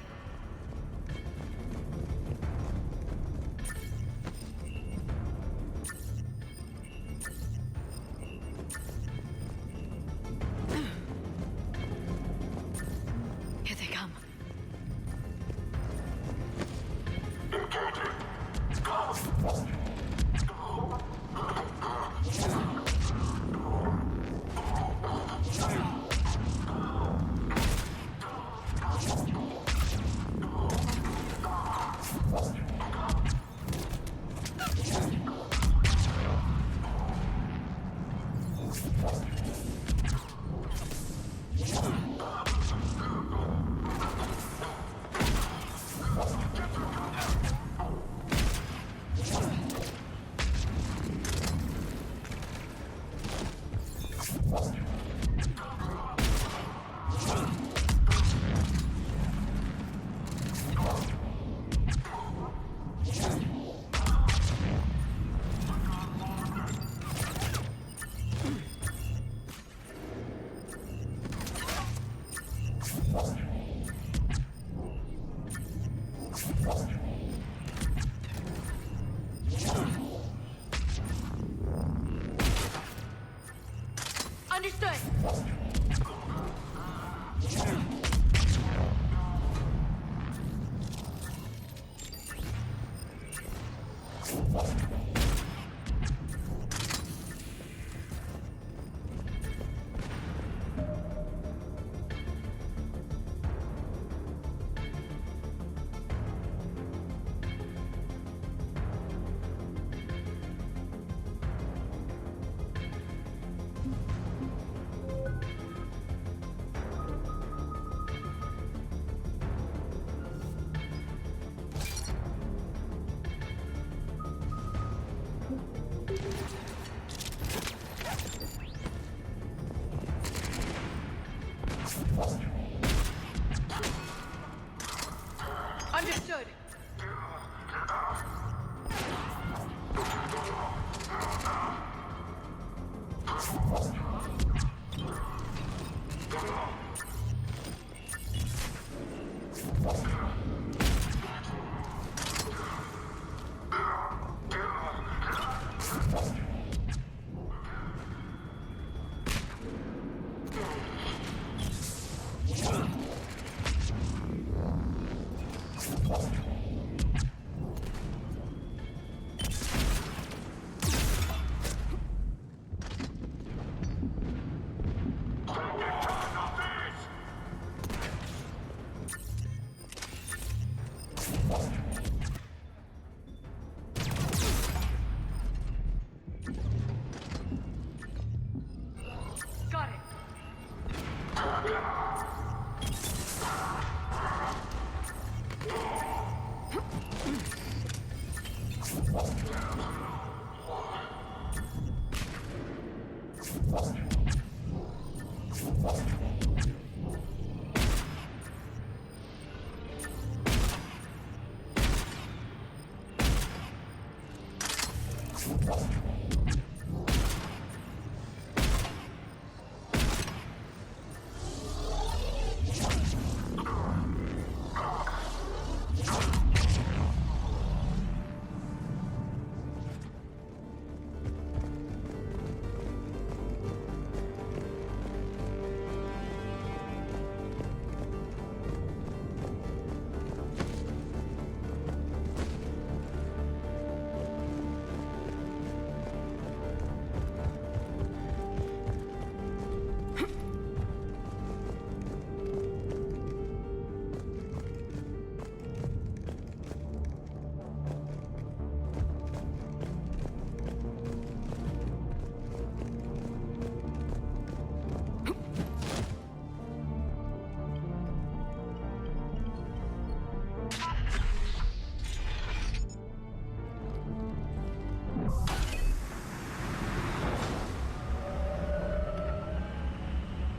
Here they come. Understood.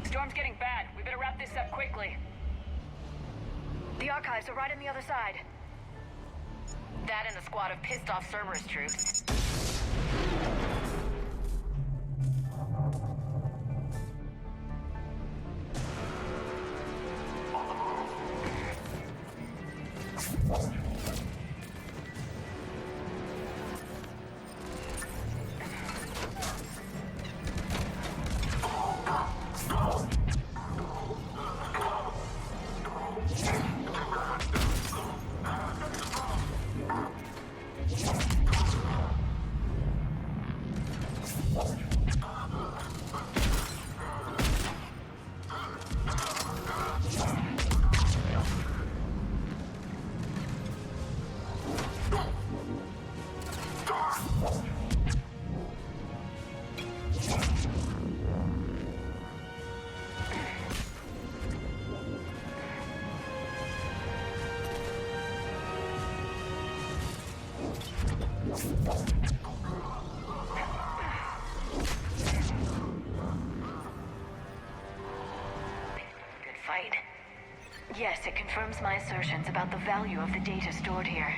Storm's getting bad. We better wrap this up quickly. The archives are right on the other side. That and a squad of pissed-off Cerberus troops. Fight. Yes, it confirms my assertions about the value of the data stored here.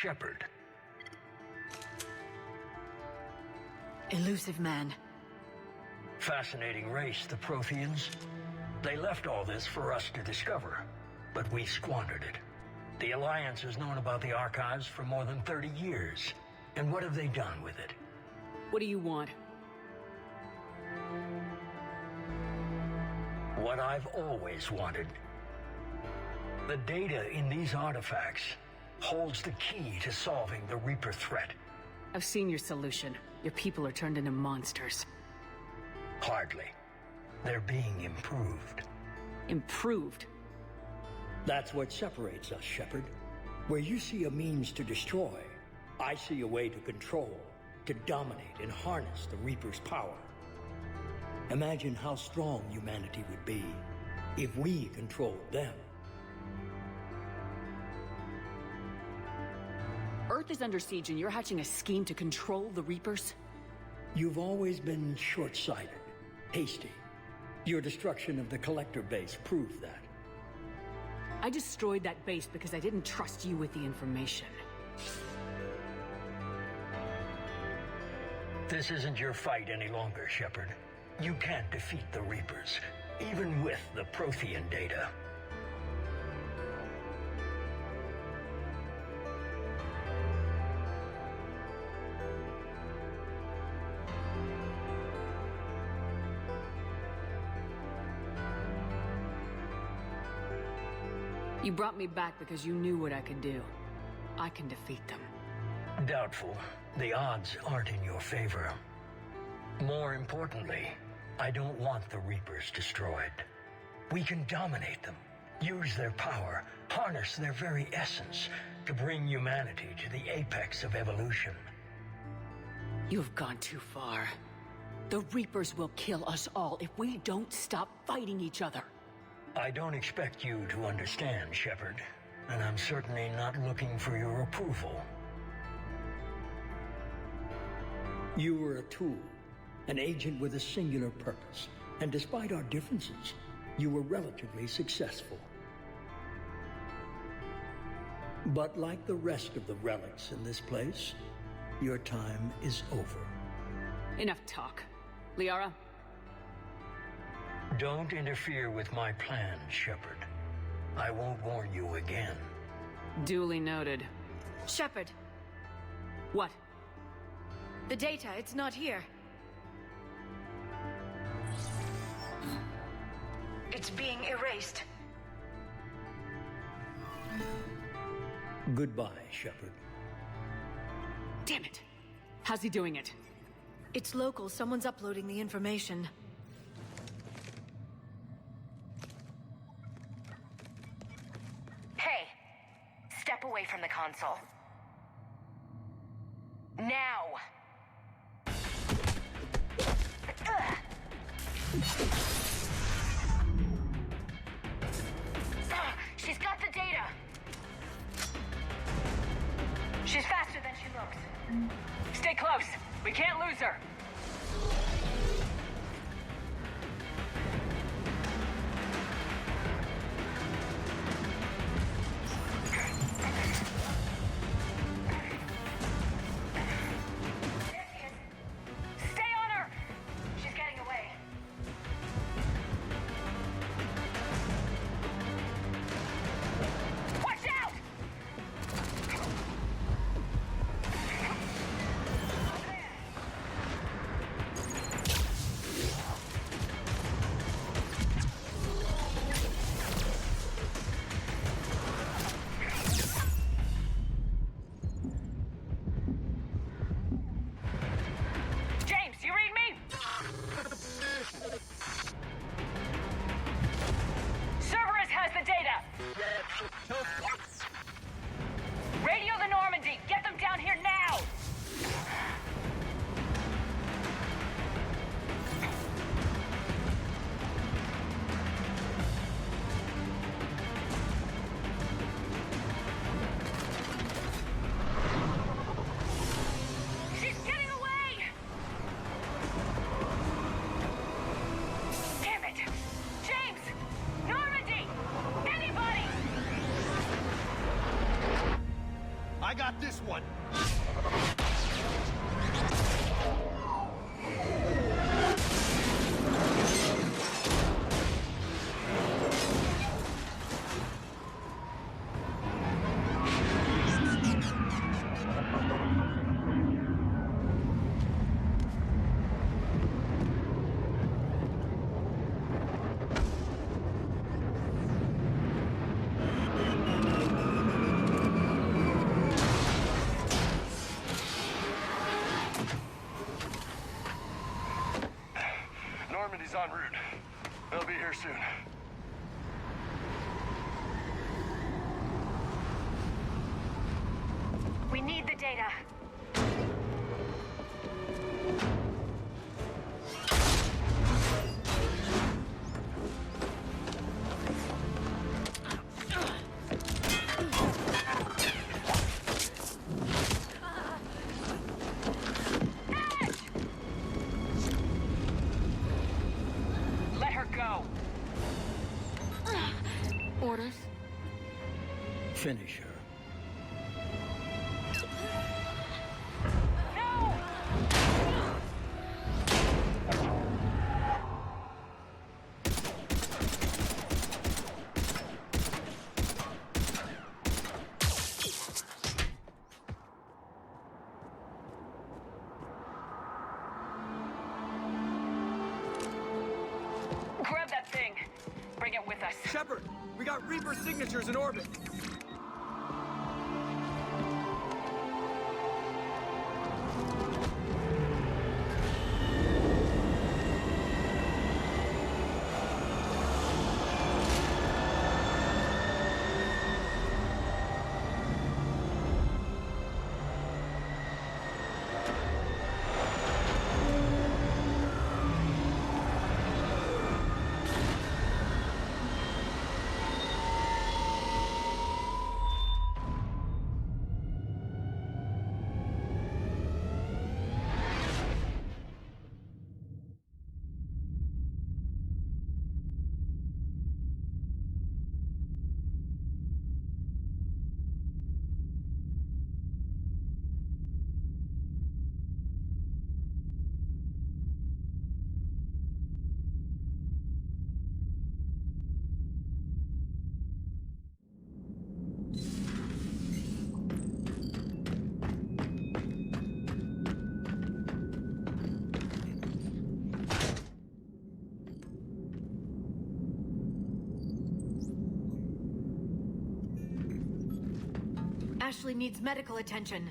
Shepard. Elusive man. Fascinating race, the Protheans. They left all this for us to discover, but we squandered it. The Alliance has known about the archives for more than 30 years. And what have they done with it? What do you want? What I've always wanted. The data in these artifacts holds the key to solving the Reaper threat. I've seen your solution. Your people are turned into monsters. Hardly. They're being improved. Improved? That's what separates us, Shepard. Where you see a means to destroy, I see a way to control, to dominate and harness the Reaper's power. Imagine how strong humanity would be if we controlled them. Earth is under siege and you're hatching a scheme to control the Reapers? You've always been short-sighted, hasty. Your destruction of the Collector base proved that. I destroyed that base because I didn't trust you with the information. This isn't your fight any longer, Shepard. You can't defeat the Reapers, even with the Prothean data. You brought me back because you knew what I could do. I can defeat them. Doubtful. The odds aren't in your favor. More importantly, I don't want the Reapers destroyed. We can dominate them, use their power, harness their very essence to bring humanity to the apex of evolution. You have gone too far. The Reapers will kill us all if we don't stop fighting each other. I don't expect you to understand, Shepard, and I'm certainly not looking for your approval. You were a tool, an agent with a singular purpose, and despite our differences, you were relatively successful. But like the rest of the relics in this place, your time is over. Enough talk. Liara? Don't interfere with my plans, Shepard. I won't warn you again. Duly noted. Shepard. What? The data, it's not here. It's being erased. Goodbye, Shepard. Damn it! How's he doing it? It's local. Someone's uploading the information. Hey! Step away from the console. Now! She's got the data! She's faster than she looks. Stay close! We can't lose her! I got this one. Normandy's en route. They'll be here soon. We need the data. Let her go. Orders? Finish her. Grab that thing. Bring it with us. Shepard, we got Reaper signatures in orbit. Ashley needs medical attention.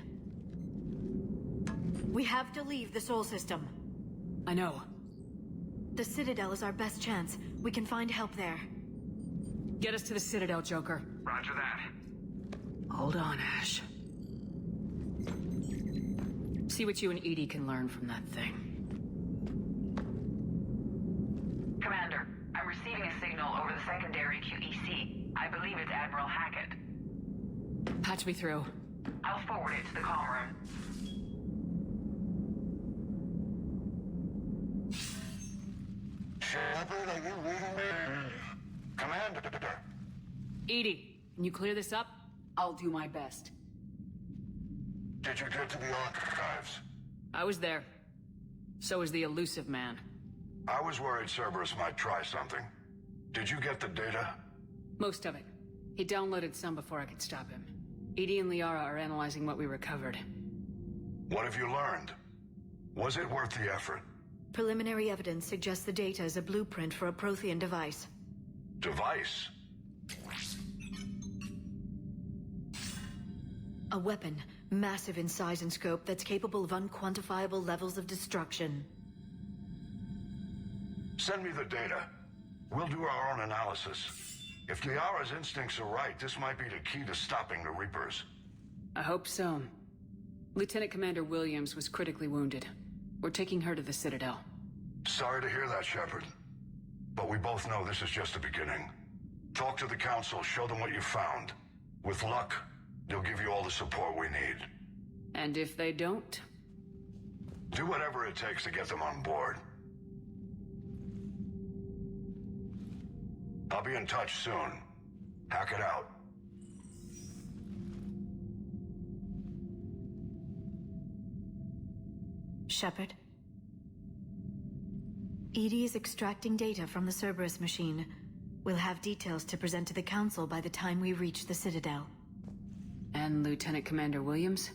We have to leave the Sol system. I know. The Citadel is our best chance. We can find help there. Get us to the Citadel, Joker. Roger that. Hold on, Ash. See what you and EDI can learn from that thing. Commander, I'm receiving a signal over the secondary QEC. I believe it's Admiral Hackett. Patch me through. I'll forward it to the comm room. Shepard, are you reading me? Commander. EDI, can you clear this up? I'll do my best. Did you get to the archives? I was there. So was the elusive man. I was worried Cerberus might try something. Did you get the data? Most of it. He downloaded some before I could stop him. EDI and Liara are analyzing what we recovered. What have you learned? Was it worth the effort? Preliminary evidence suggests the data is a blueprint for a Prothean device. Device? A weapon, massive in size and scope, that's capable of unquantifiable levels of destruction. Send me the data. We'll do our own analysis. If Liara's instincts are right, this might be the key to stopping the Reapers. I hope so. Lieutenant Commander Williams was critically wounded. We're taking her to the Citadel. Sorry to hear that, Shepard. But we both know this is just the beginning. Talk to the Council, show them what you found. With luck, they'll give you all the support we need. And if they don't? Do whatever it takes to get them on board. I'll be in touch soon. Hack it out. Shepard. EDI is extracting data from the Cerberus machine. We'll have details to present to the Council by the time we reach the Citadel. And Lieutenant Commander Williams?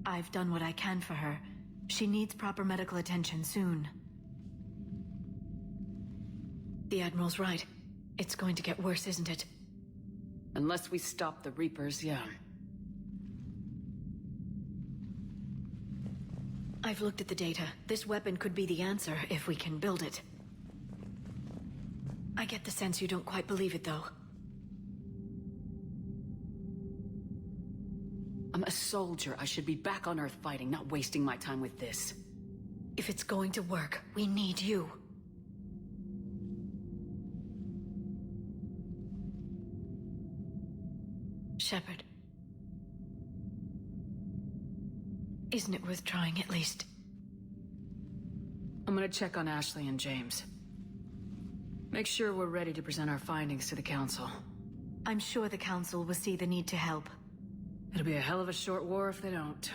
I've done what I can for her. She needs proper medical attention soon. The Admiral's right. It's going to get worse, isn't it? Unless we stop the Reapers, yeah. I've looked at the data. This weapon could be the answer if we can build it. I get the sense you don't quite believe it, though. I'm a soldier. I should be back on Earth fighting, not wasting my time with this. If it's going to work, we need you. Shepard. Isn't it worth trying at least? I'm gonna check on Ashley and James. Make sure we're ready to present our findings to the Council. I'm sure the Council will see the need to help. It'll be a hell of a short war if they don't.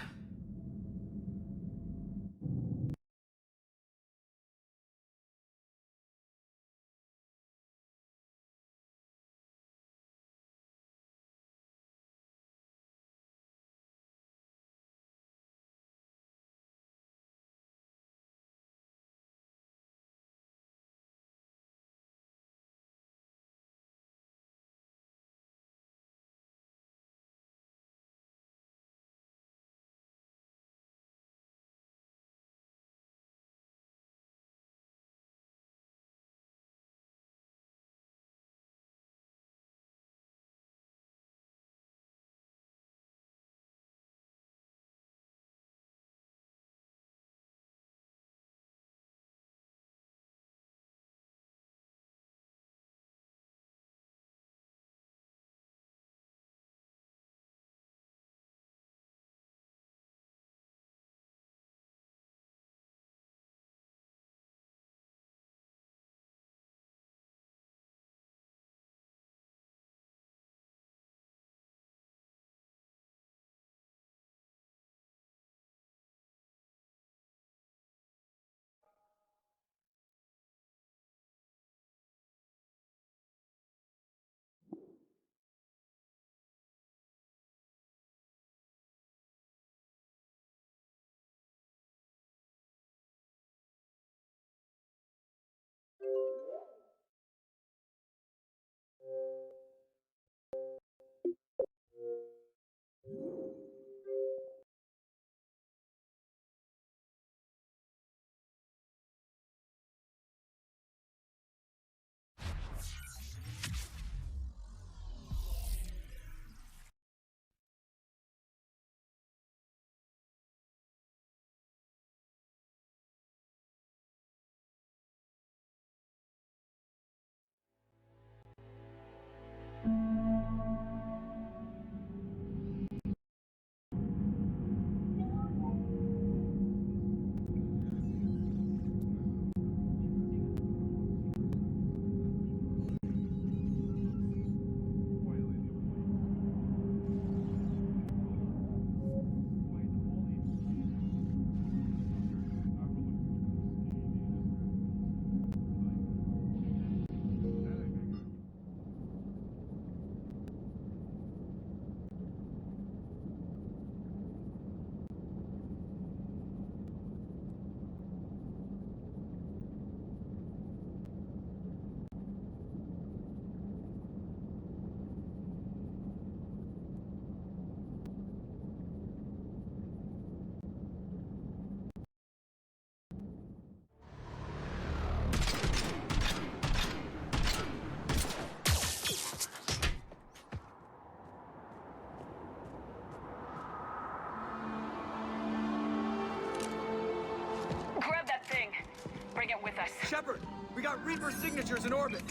Bring it with us. Shepard, we got Reaper signatures in orbit.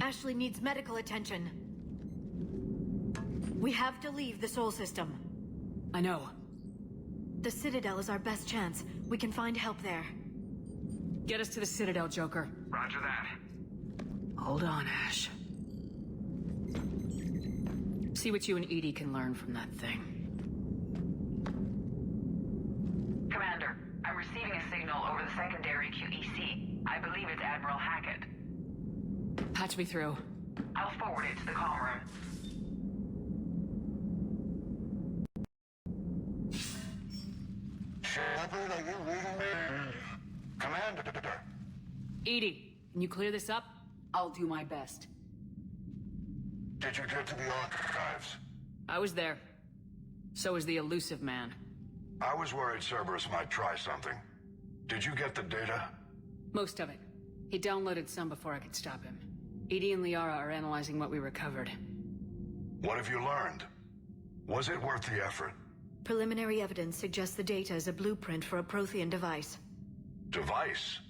Ashley needs medical attention. We have to leave the Sol system. I know. The Citadel is our best chance. We can find help there. Get us to the Citadel, Joker. Roger that. Hold on, Ash. See what you and EDI can learn from that thing. Commander, I'm receiving a signal over the secondary QEC. I believe it's Admiral Hackett. Patch me through. I'll forward it to the comm room. Shepard, are you reading me? Commander. EDI, can you clear this up? I'll do my best. Did you get to the archives? I was there. So was the elusive man. I was worried Cerberus might try something. Did you get the data? Most of it. He downloaded some before I could stop him. EDI and Liara are analyzing what we recovered. What have you learned? Was it worth the effort? Preliminary evidence suggests the data is a blueprint for a Prothean device. Device?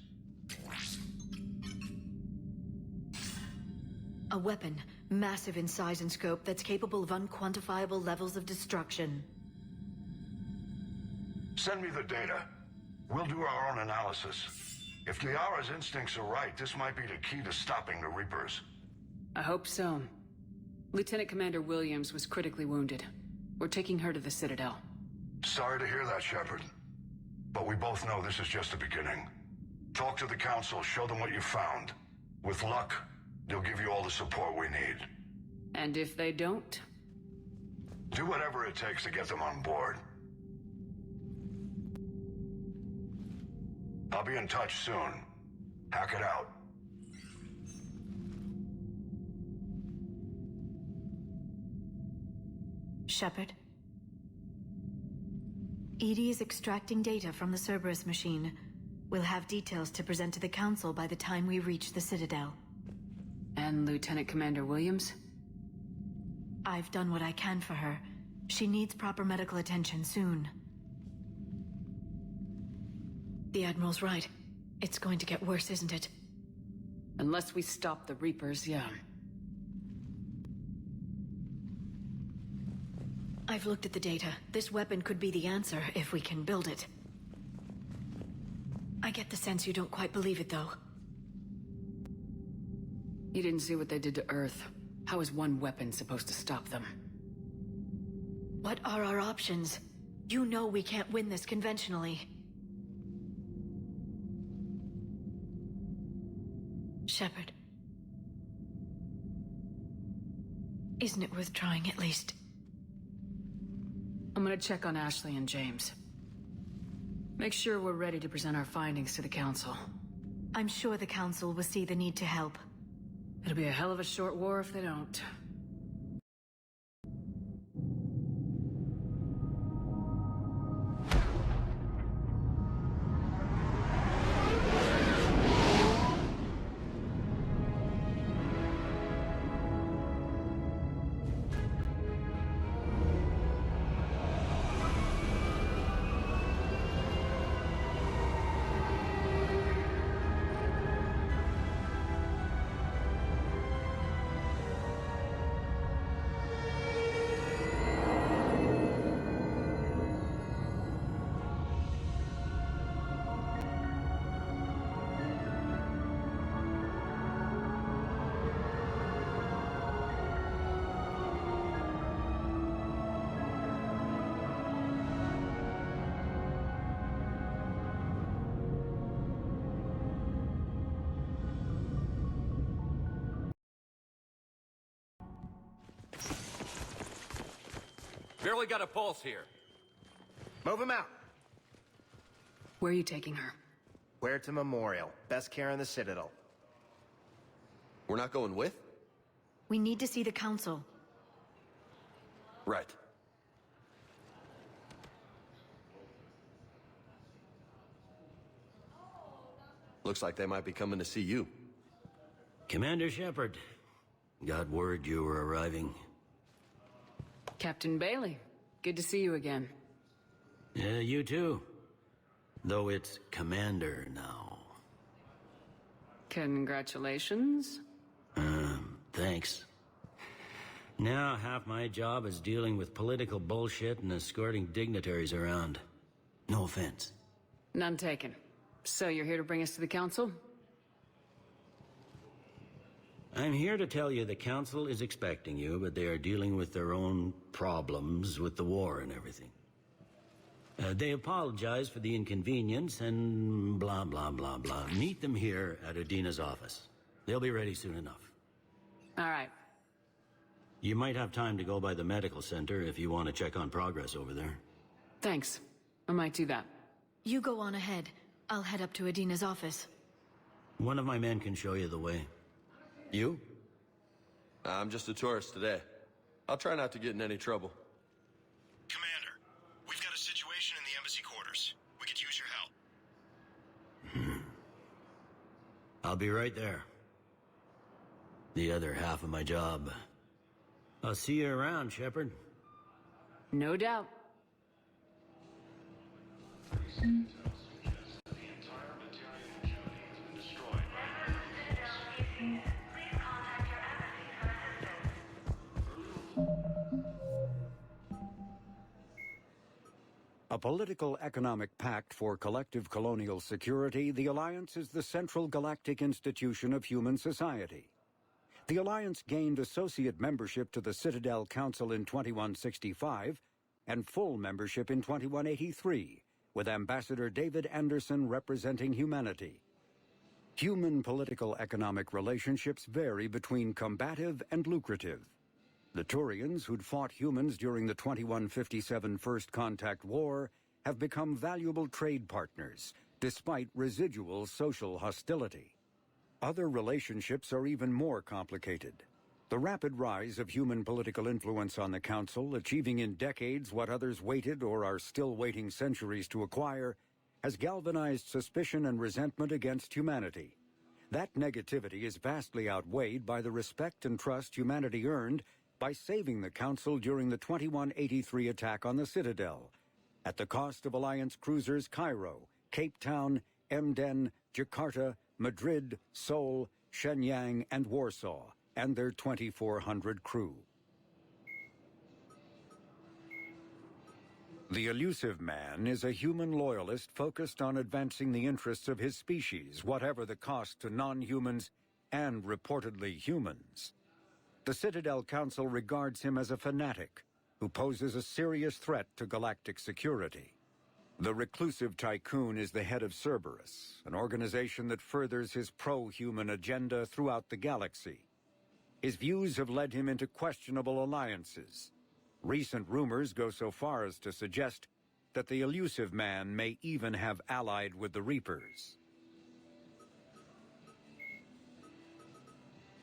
A weapon, massive in size and scope, that's capable of unquantifiable levels of destruction. Send me the data. We'll do our own analysis. If Liara's instincts are right, this might be the key to stopping the Reapers. I hope so. Lieutenant Commander Williams was critically wounded. We're taking her to the Citadel. Sorry to hear that, Shepard. But we both know this is just the beginning. Talk to the Council, show them what you found. With luck, they'll give you all the support we need. And if they don't? Do whatever it takes to get them on board. I'll be in touch soon. Hack it out. Shepard? EDI is extracting data from the Cerberus machine. We'll have details to present to the Council by the time we reach the Citadel. And Lieutenant Commander Williams? I've done what I can for her. She needs proper medical attention soon. The Admiral's right. It's going to get worse, isn't it? Unless we stop the Reapers, yeah. I've looked at the data. This weapon could be the answer if we can build it. I get the sense you don't quite believe it, though. You didn't see what they did to Earth. How is one weapon supposed to stop them? What are our options? You know we can't win this conventionally. Shepard. Isn't it worth trying at least? I'm gonna check on Ashley and James. Make sure we're ready to present our findings to the Council. I'm sure the Council will see the need to help. It'll be a hell of a short war if they don't. Barely got a pulse here. Move him out. Where are you taking her? Huerta Memorial. Best care in the Citadel. We're not going with? We need to see the Council. Right. Looks like they might be coming to see you. Commander Shepard. Got word you were arriving. Captain Bailey, good to see you again. Yeah, you too. Though it's Commander now. Congratulations. thanks. Now half my job is dealing with political bullshit and escorting dignitaries around. No offense. None taken. So you're here to bring us to the council? I'm here to tell you the council is expecting you, but they are dealing with their own problems with the war and everything. They apologize for the inconvenience and blah, blah, blah, blah. Meet them here at Adina's office. They'll be ready soon enough. All right. You might have time to go by the medical center if you want to check on progress over there. Thanks. I might do that. You go on ahead. I'll head up to Adina's office. One of my men can show you the way. You? I'm just a tourist today. I'll try not to get in any trouble. Commander, we've got a situation in the embassy quarters. We could use your help. I'll be right there. The other half of my job. I'll see you around, Shepard. No doubt. A political economic pact for collective colonial security, the Alliance is the central galactic institution of human society. The Alliance gained associate membership to the Citadel Council in 2165 and full membership in 2183, with Ambassador David Anderson representing humanity. Human political-economic relationships vary between combative and lucrative. The Turians, who'd fought humans during the 2157 First Contact War, have become valuable trade partners, despite residual social hostility. Other relationships are even more complicated. The rapid rise of human political influence on the Council, achieving in decades what others waited or are still waiting centuries to acquire, has galvanized suspicion and resentment against humanity. That negativity is vastly outweighed by the respect and trust humanity earned by saving the Council during the 2183 attack on the Citadel, at the cost of Alliance cruisers Cairo, Cape Town, Emden, Jakarta, Madrid, Seoul, Shenyang, and Warsaw, and their 2,400 crew. The Elusive Man is a human loyalist focused on advancing the interests of his species, whatever the cost to non-humans and reportedly humans. The Citadel Council regards him as a fanatic who poses a serious threat to galactic security. The reclusive tycoon is the head of Cerberus, an organization that furthers his pro-human agenda throughout the galaxy. His views have led him into questionable alliances. Recent rumors go so far as to suggest that the Elusive Man may even have allied with the Reapers.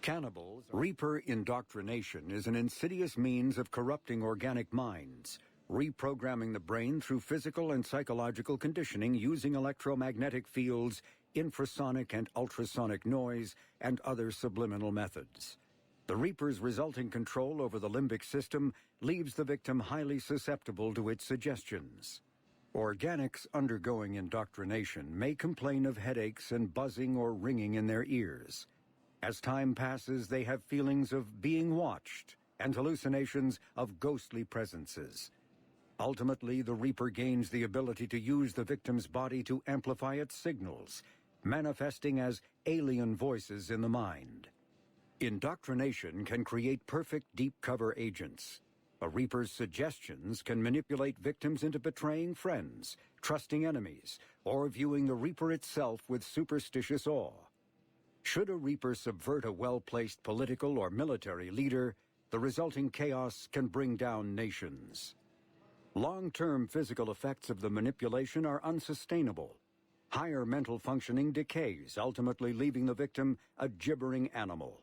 Cannibals, Reaper indoctrination is an insidious means of corrupting organic minds, reprogramming the brain through physical and psychological conditioning using electromagnetic fields, infrasonic and ultrasonic noise, and other subliminal methods. The Reaper's resulting control over the limbic system leaves the victim highly susceptible to its suggestions. Organics undergoing indoctrination may complain of headaches and buzzing or ringing in their ears. As time passes, they have feelings of being watched and hallucinations of ghostly presences. Ultimately, the Reaper gains the ability to use the victim's body to amplify its signals, manifesting as alien voices in the mind. Indoctrination can create perfect deep cover agents. A Reaper's suggestions can manipulate victims into betraying friends, trusting enemies, or viewing the Reaper itself with superstitious awe. Should a Reaper subvert a well-placed political or military leader, the resulting chaos can bring down nations. Long-term physical effects of the manipulation are unsustainable. Higher mental functioning decays, ultimately leaving the victim a gibbering animal.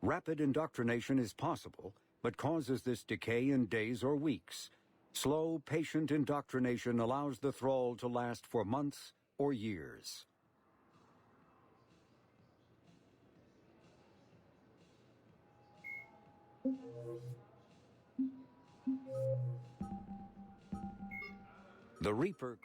Rapid indoctrination is possible, but causes this decay in days or weeks. Slow, patient indoctrination allows the thrall to last for months or years. The Reaper